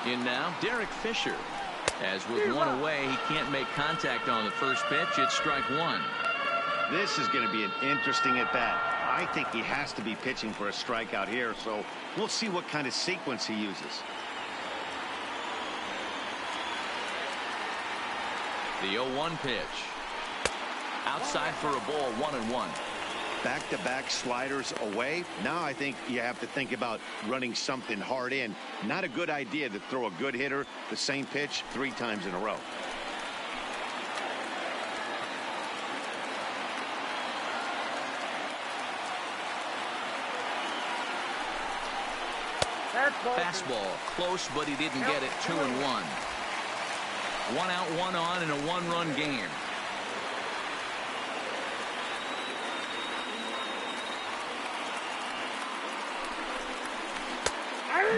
In now, Derek Fisher. As with one away, he can't make contact on the first pitch. It's strike 1. This is going to be an interesting at bat. I think he has to be pitching for a strikeout here, so we'll see what kind of sequence he uses. The 0-1 pitch. Outside for a ball, 1-1. Back-to-back sliders away. Now I think you have to think about running something hard in. Not a good idea to throw a good hitter the same pitch 3 times in a row. Fastball close, but he didn't get it. 2-1. 1 out, 1 on in a 1-run game.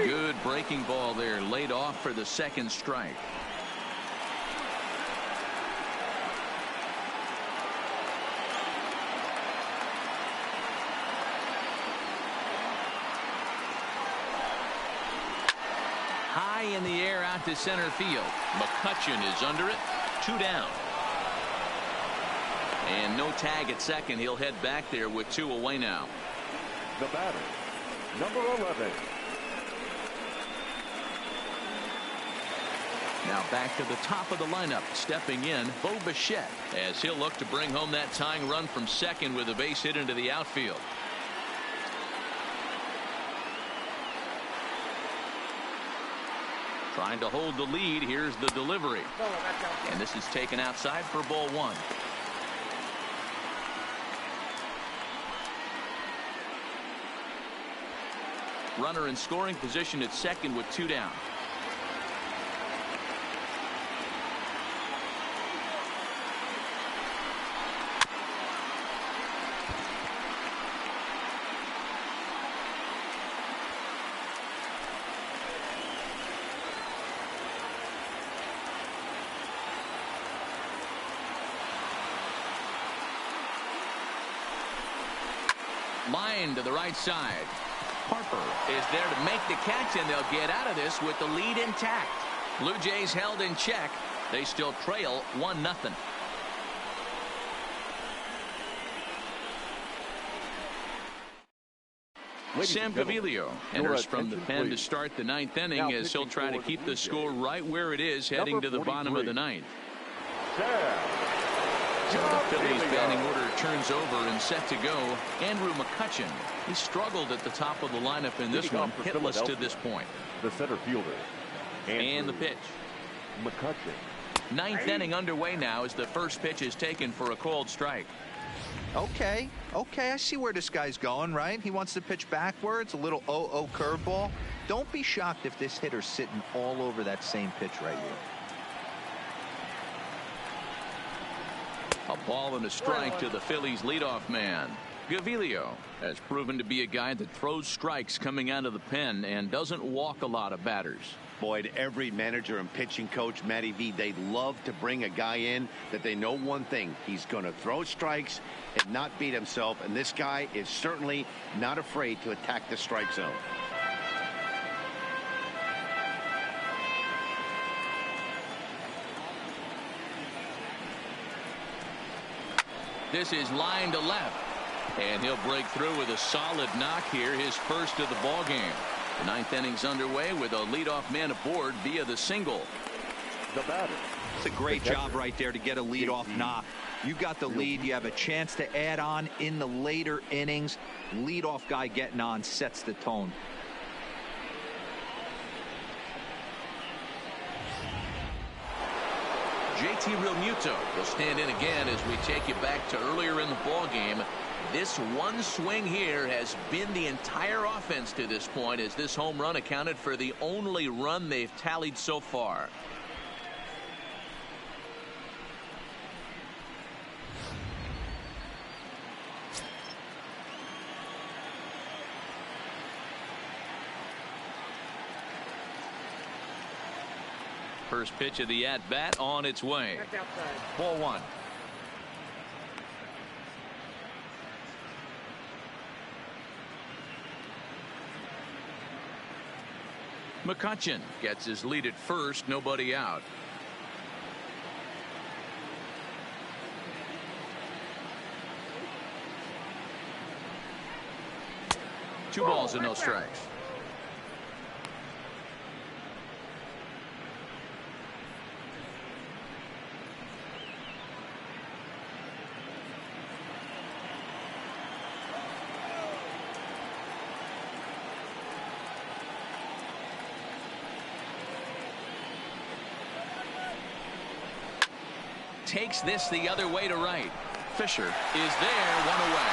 Good breaking ball there, laid off for the 2nd strike. High in the air out to center field. McCutchen is under it. 2 down. And no tag at second. He'll head back there with 2 away now. The batter, number 11. Now back to the top of the lineup. Stepping in, Bo Bichette, as he'll look to bring home that tying run from second with a base hit into the outfield. Trying to hold the lead. Here's the delivery. And this is taken outside for ball 1. Runner in scoring position at second with 2 down. Line to the right side. Harper is there to make the catch, and they'll get out of this with the lead intact. Blue Jays held in check. They still trail 1-0. Sam Gaviglio enters from the pen to start the 9th inning as he'll try to keep the score right where it is heading to the bottom of the 9th. So the Phillies batting order turns over and set to go. Andrew McCutchen. He struggled at the top of the lineup in this one, hitless to this point. The center fielder. And the pitch. McCutchen. 9th inning underway now as the first pitch is taken for a called strike. Okay, I see where this guy's going, right? He wants to pitch backwards, a little 0-0 curveball. Don't be shocked if this hitter's sitting all over that same pitch right here. A ball and a strike to the Phillies leadoff man. Gaviglio has proven to be a guy that throws strikes coming out of the pen and doesn't walk a lot of batters. Boyd, every manager and pitching coach, Matty V, they love to bring a guy in that they know one thing. He's going to throw strikes and not beat himself, and this guy is certainly not afraid to attack the strike zone. This is line to left, and he'll break through with a solid knock here, his first of the ball game. The 9th inning's underway with a leadoff man aboard via the single. The batter. It's a great job right there to get a leadoff knock. You got the lead. You have a chance to add on in the later innings. Leadoff guy getting on sets the tone. JT Realmuto will stand in again as we take you back to earlier in the ball game. This one swing here has been the entire offense to this point, as this home run accounted for the only run they've tallied so far. First pitch of the at-bat on its way. Ball 1. McCutchen gets his lead at first, nobody out. Two balls and no strikes. takes this the other way to right. Fisher is there, one away.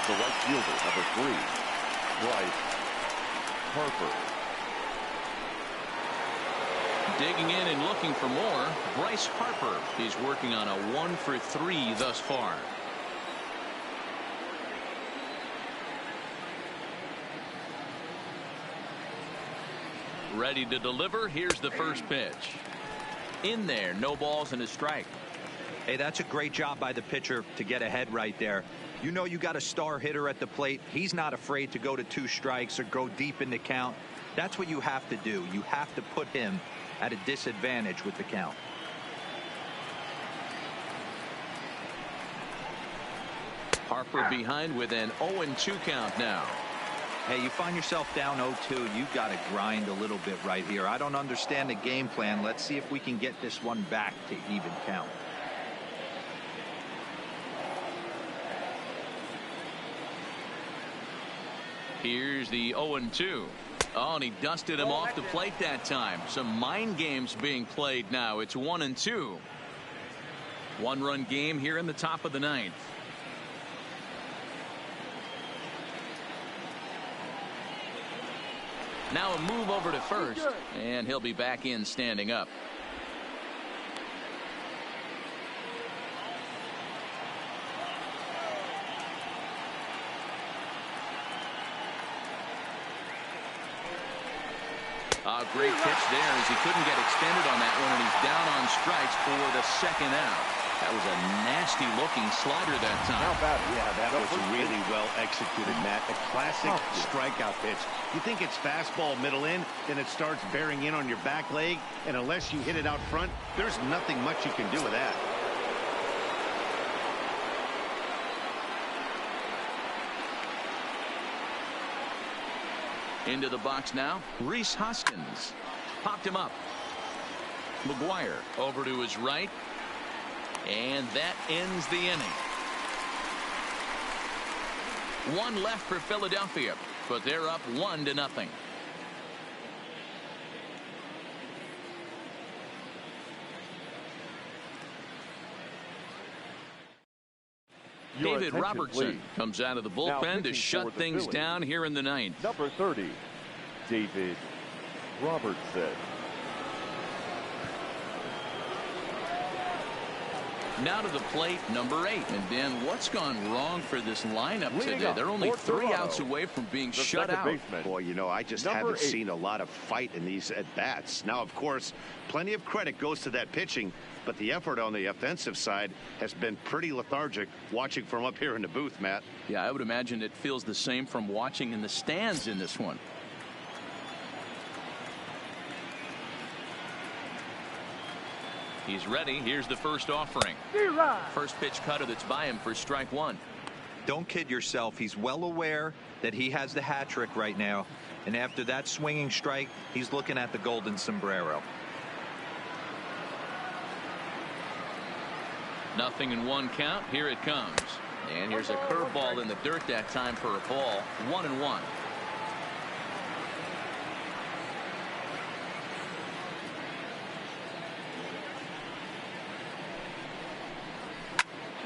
The right fielder, number 3, Bryce Harper. Digging in and looking for more, Bryce Harper. He's working on a 1-for-3 thus far. Ready to deliver. Here's the first pitch. In there, no balls and a strike. Hey, that's a great job by the pitcher to get ahead right there. You know you got a star hitter at the plate. He's not afraid to go to 2 strikes or go deep in the count. That's what you have to do. You have to put him at a disadvantage with the count. Harper behind with an 0-2 count now. Hey, you find yourself down 0-2. You got to grind a little bit right here. I don't understand the game plan. Let's see if we can get this one back to even count. Here's the 0-2. Oh, and he dusted him off the plate that time. Some mind games being played now. It's 1-2. 1-run game here in the top of the 9th. Now a move over to first, and he'll be back in standing up. Great pitch there as he couldn't get extended on that one, and he's down on strikes for the second out. That was a nasty looking slider that time. Yeah, that was really well executed, Matt. A classic strikeout pitch. You think it's fastball middle in, then it starts bearing in on your back leg, and unless you hit it out front, there's nothing much you can do with that. Into the box now, Rhys Hoskins. Popped him up. McGuire over to his right. And that ends the inning. 1 left for Philadelphia, but they're up 1-0. David Robertson please. comes out of the bullpen to shut things Phillies. down here in the 9th. Number 30, David Robertson. Now to the plate, number 8. And Dan, what's gone wrong for this lineup today? They're only 3 outs away from being shut out. Boy, you know, I just haven't seen a lot of fight in these at-bats. Now, of course, plenty of credit goes to that pitching, but the effort on the offensive side has been pretty lethargic watching from up here in the booth, Matt. Yeah, I would imagine it feels the same from watching in the stands in this one. He's ready. Here's the first offering. First pitch cutter that's by him for strike 1. Don't kid yourself. He's well aware that he has the hat trick right now. And after that swinging strike, he's looking at the golden sombrero. 0-1 count. Here it comes. And here's a curveball in the dirt that time for a ball. 1-1.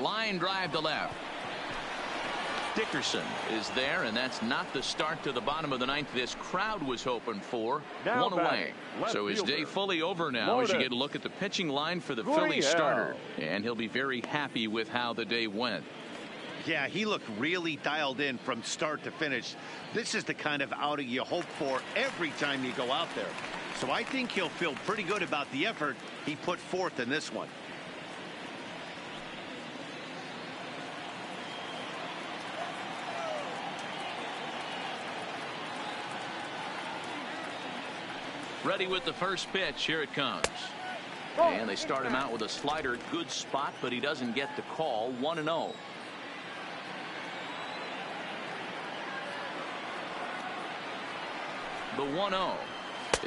Line drive to left. Dickerson is there, and that's not the start to the bottom of the 9th this crowd was hoping for. Now 1 away. So his day fully over now as you get a look at the pitching line for the Phillies starter. And he'll be very happy with how the day went. Yeah, he looked really dialed in from start to finish. This is the kind of outing you hope for every time you go out there. So I think he'll feel pretty good about the effort he put forth in this one. Ready with the first pitch. Here it comes. And they start him out with a slider. Good spot, but he doesn't get the call. 1-0. The 1-0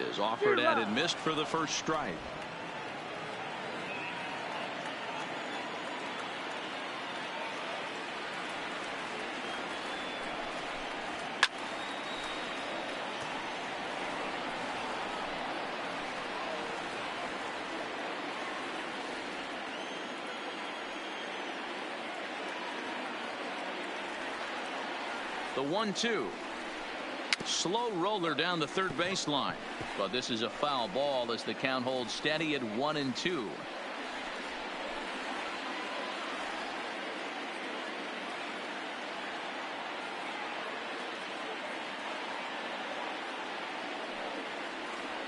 is offered at and missed for the first strike. The 1-2. Slow roller down the third baseline. But this is a foul ball as the count holds steady at 1-2.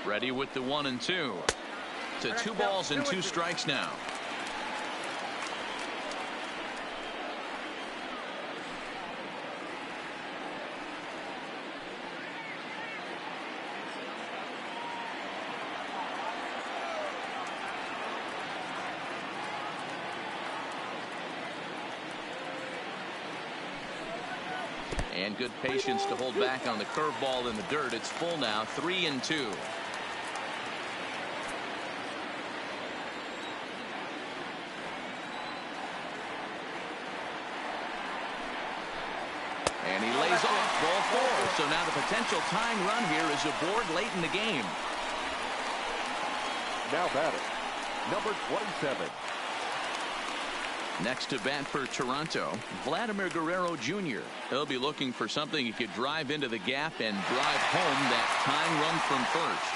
Ready with the 1-2. To 2 balls and 2 strikes now. And good patience to hold back on the curveball in the dirt. It's full now, 3-2. And he lays off, ball 4. So now the potential tying run here is aboard late in the game. Now batting, number 27. Next to bat for Toronto, Vladimir Guerrero Jr. He'll be looking for something he could drive into the gap and drive home that tying run from first.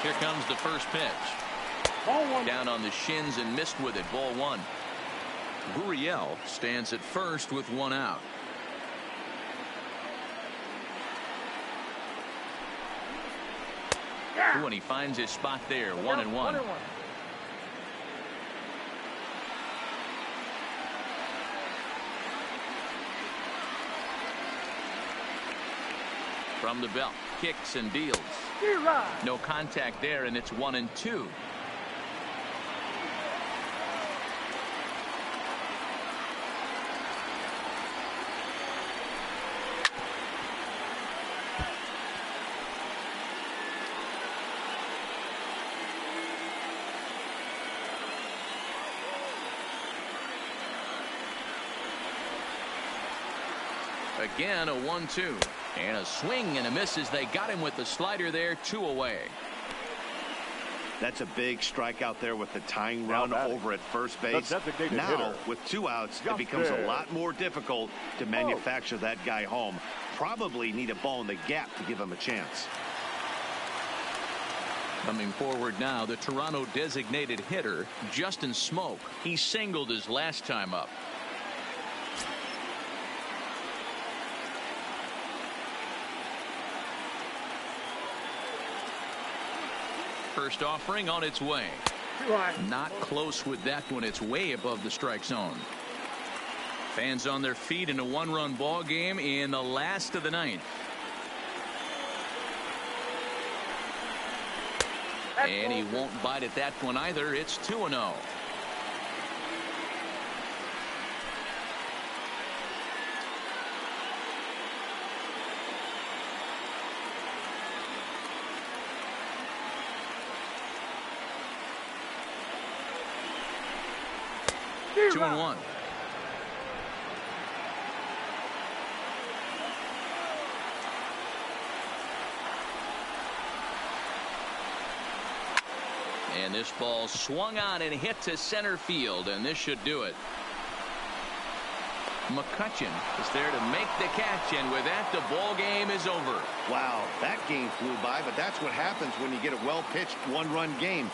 Here comes the first pitch. Down on the shins and missed with it. Ball 1. Gurriel stands at first with 1 out. Ooh, and he finds his spot there. 1-1. From the belt, kicks and deals. No contact there, and it's 1-2. Again, a 1-2. And a swing and a miss as they got him with the slider there. 2 away. That's a big strikeout there with the tying run over at first base. Now, with 2 outs, it becomes a lot more difficult to manufacture that guy home. Probably need a ball in the gap to give him a chance. Coming forward now, the Toronto designated hitter, Justin Smoke. He singled his last time up. First offering on its way. Not close with that one. It's way above the strike zone. Fans on their feet in a 1-run ball game in the last of the 9th. And he won't bite at that one either. It's 2-0. Two and 1. And this ball swung on and hit to center field, and this should do it. McCutchen is there to make the catch, and with that, the ball game is over. Wow, that game flew by, but that's what happens when you get a well-pitched 1-run game.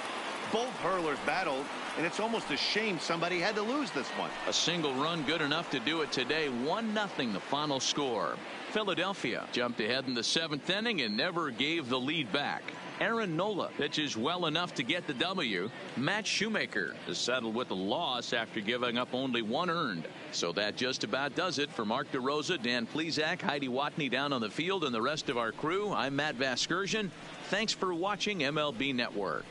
Both hurlers battled, and it's almost a shame somebody had to lose this one. A single run good enough to do it today. 1-0 the final score. Philadelphia jumped ahead in the 7th inning and never gave the lead back. Aaron Nola pitches well enough to get the W. Matt Shoemaker is settled with a loss after giving up only 1 earned. So that just about does it for Mark DeRosa, Dan Plesac, Heidi Watney down on the field, and the rest of our crew. I'm Matt Vasgersian. Thanks for watching MLB Network.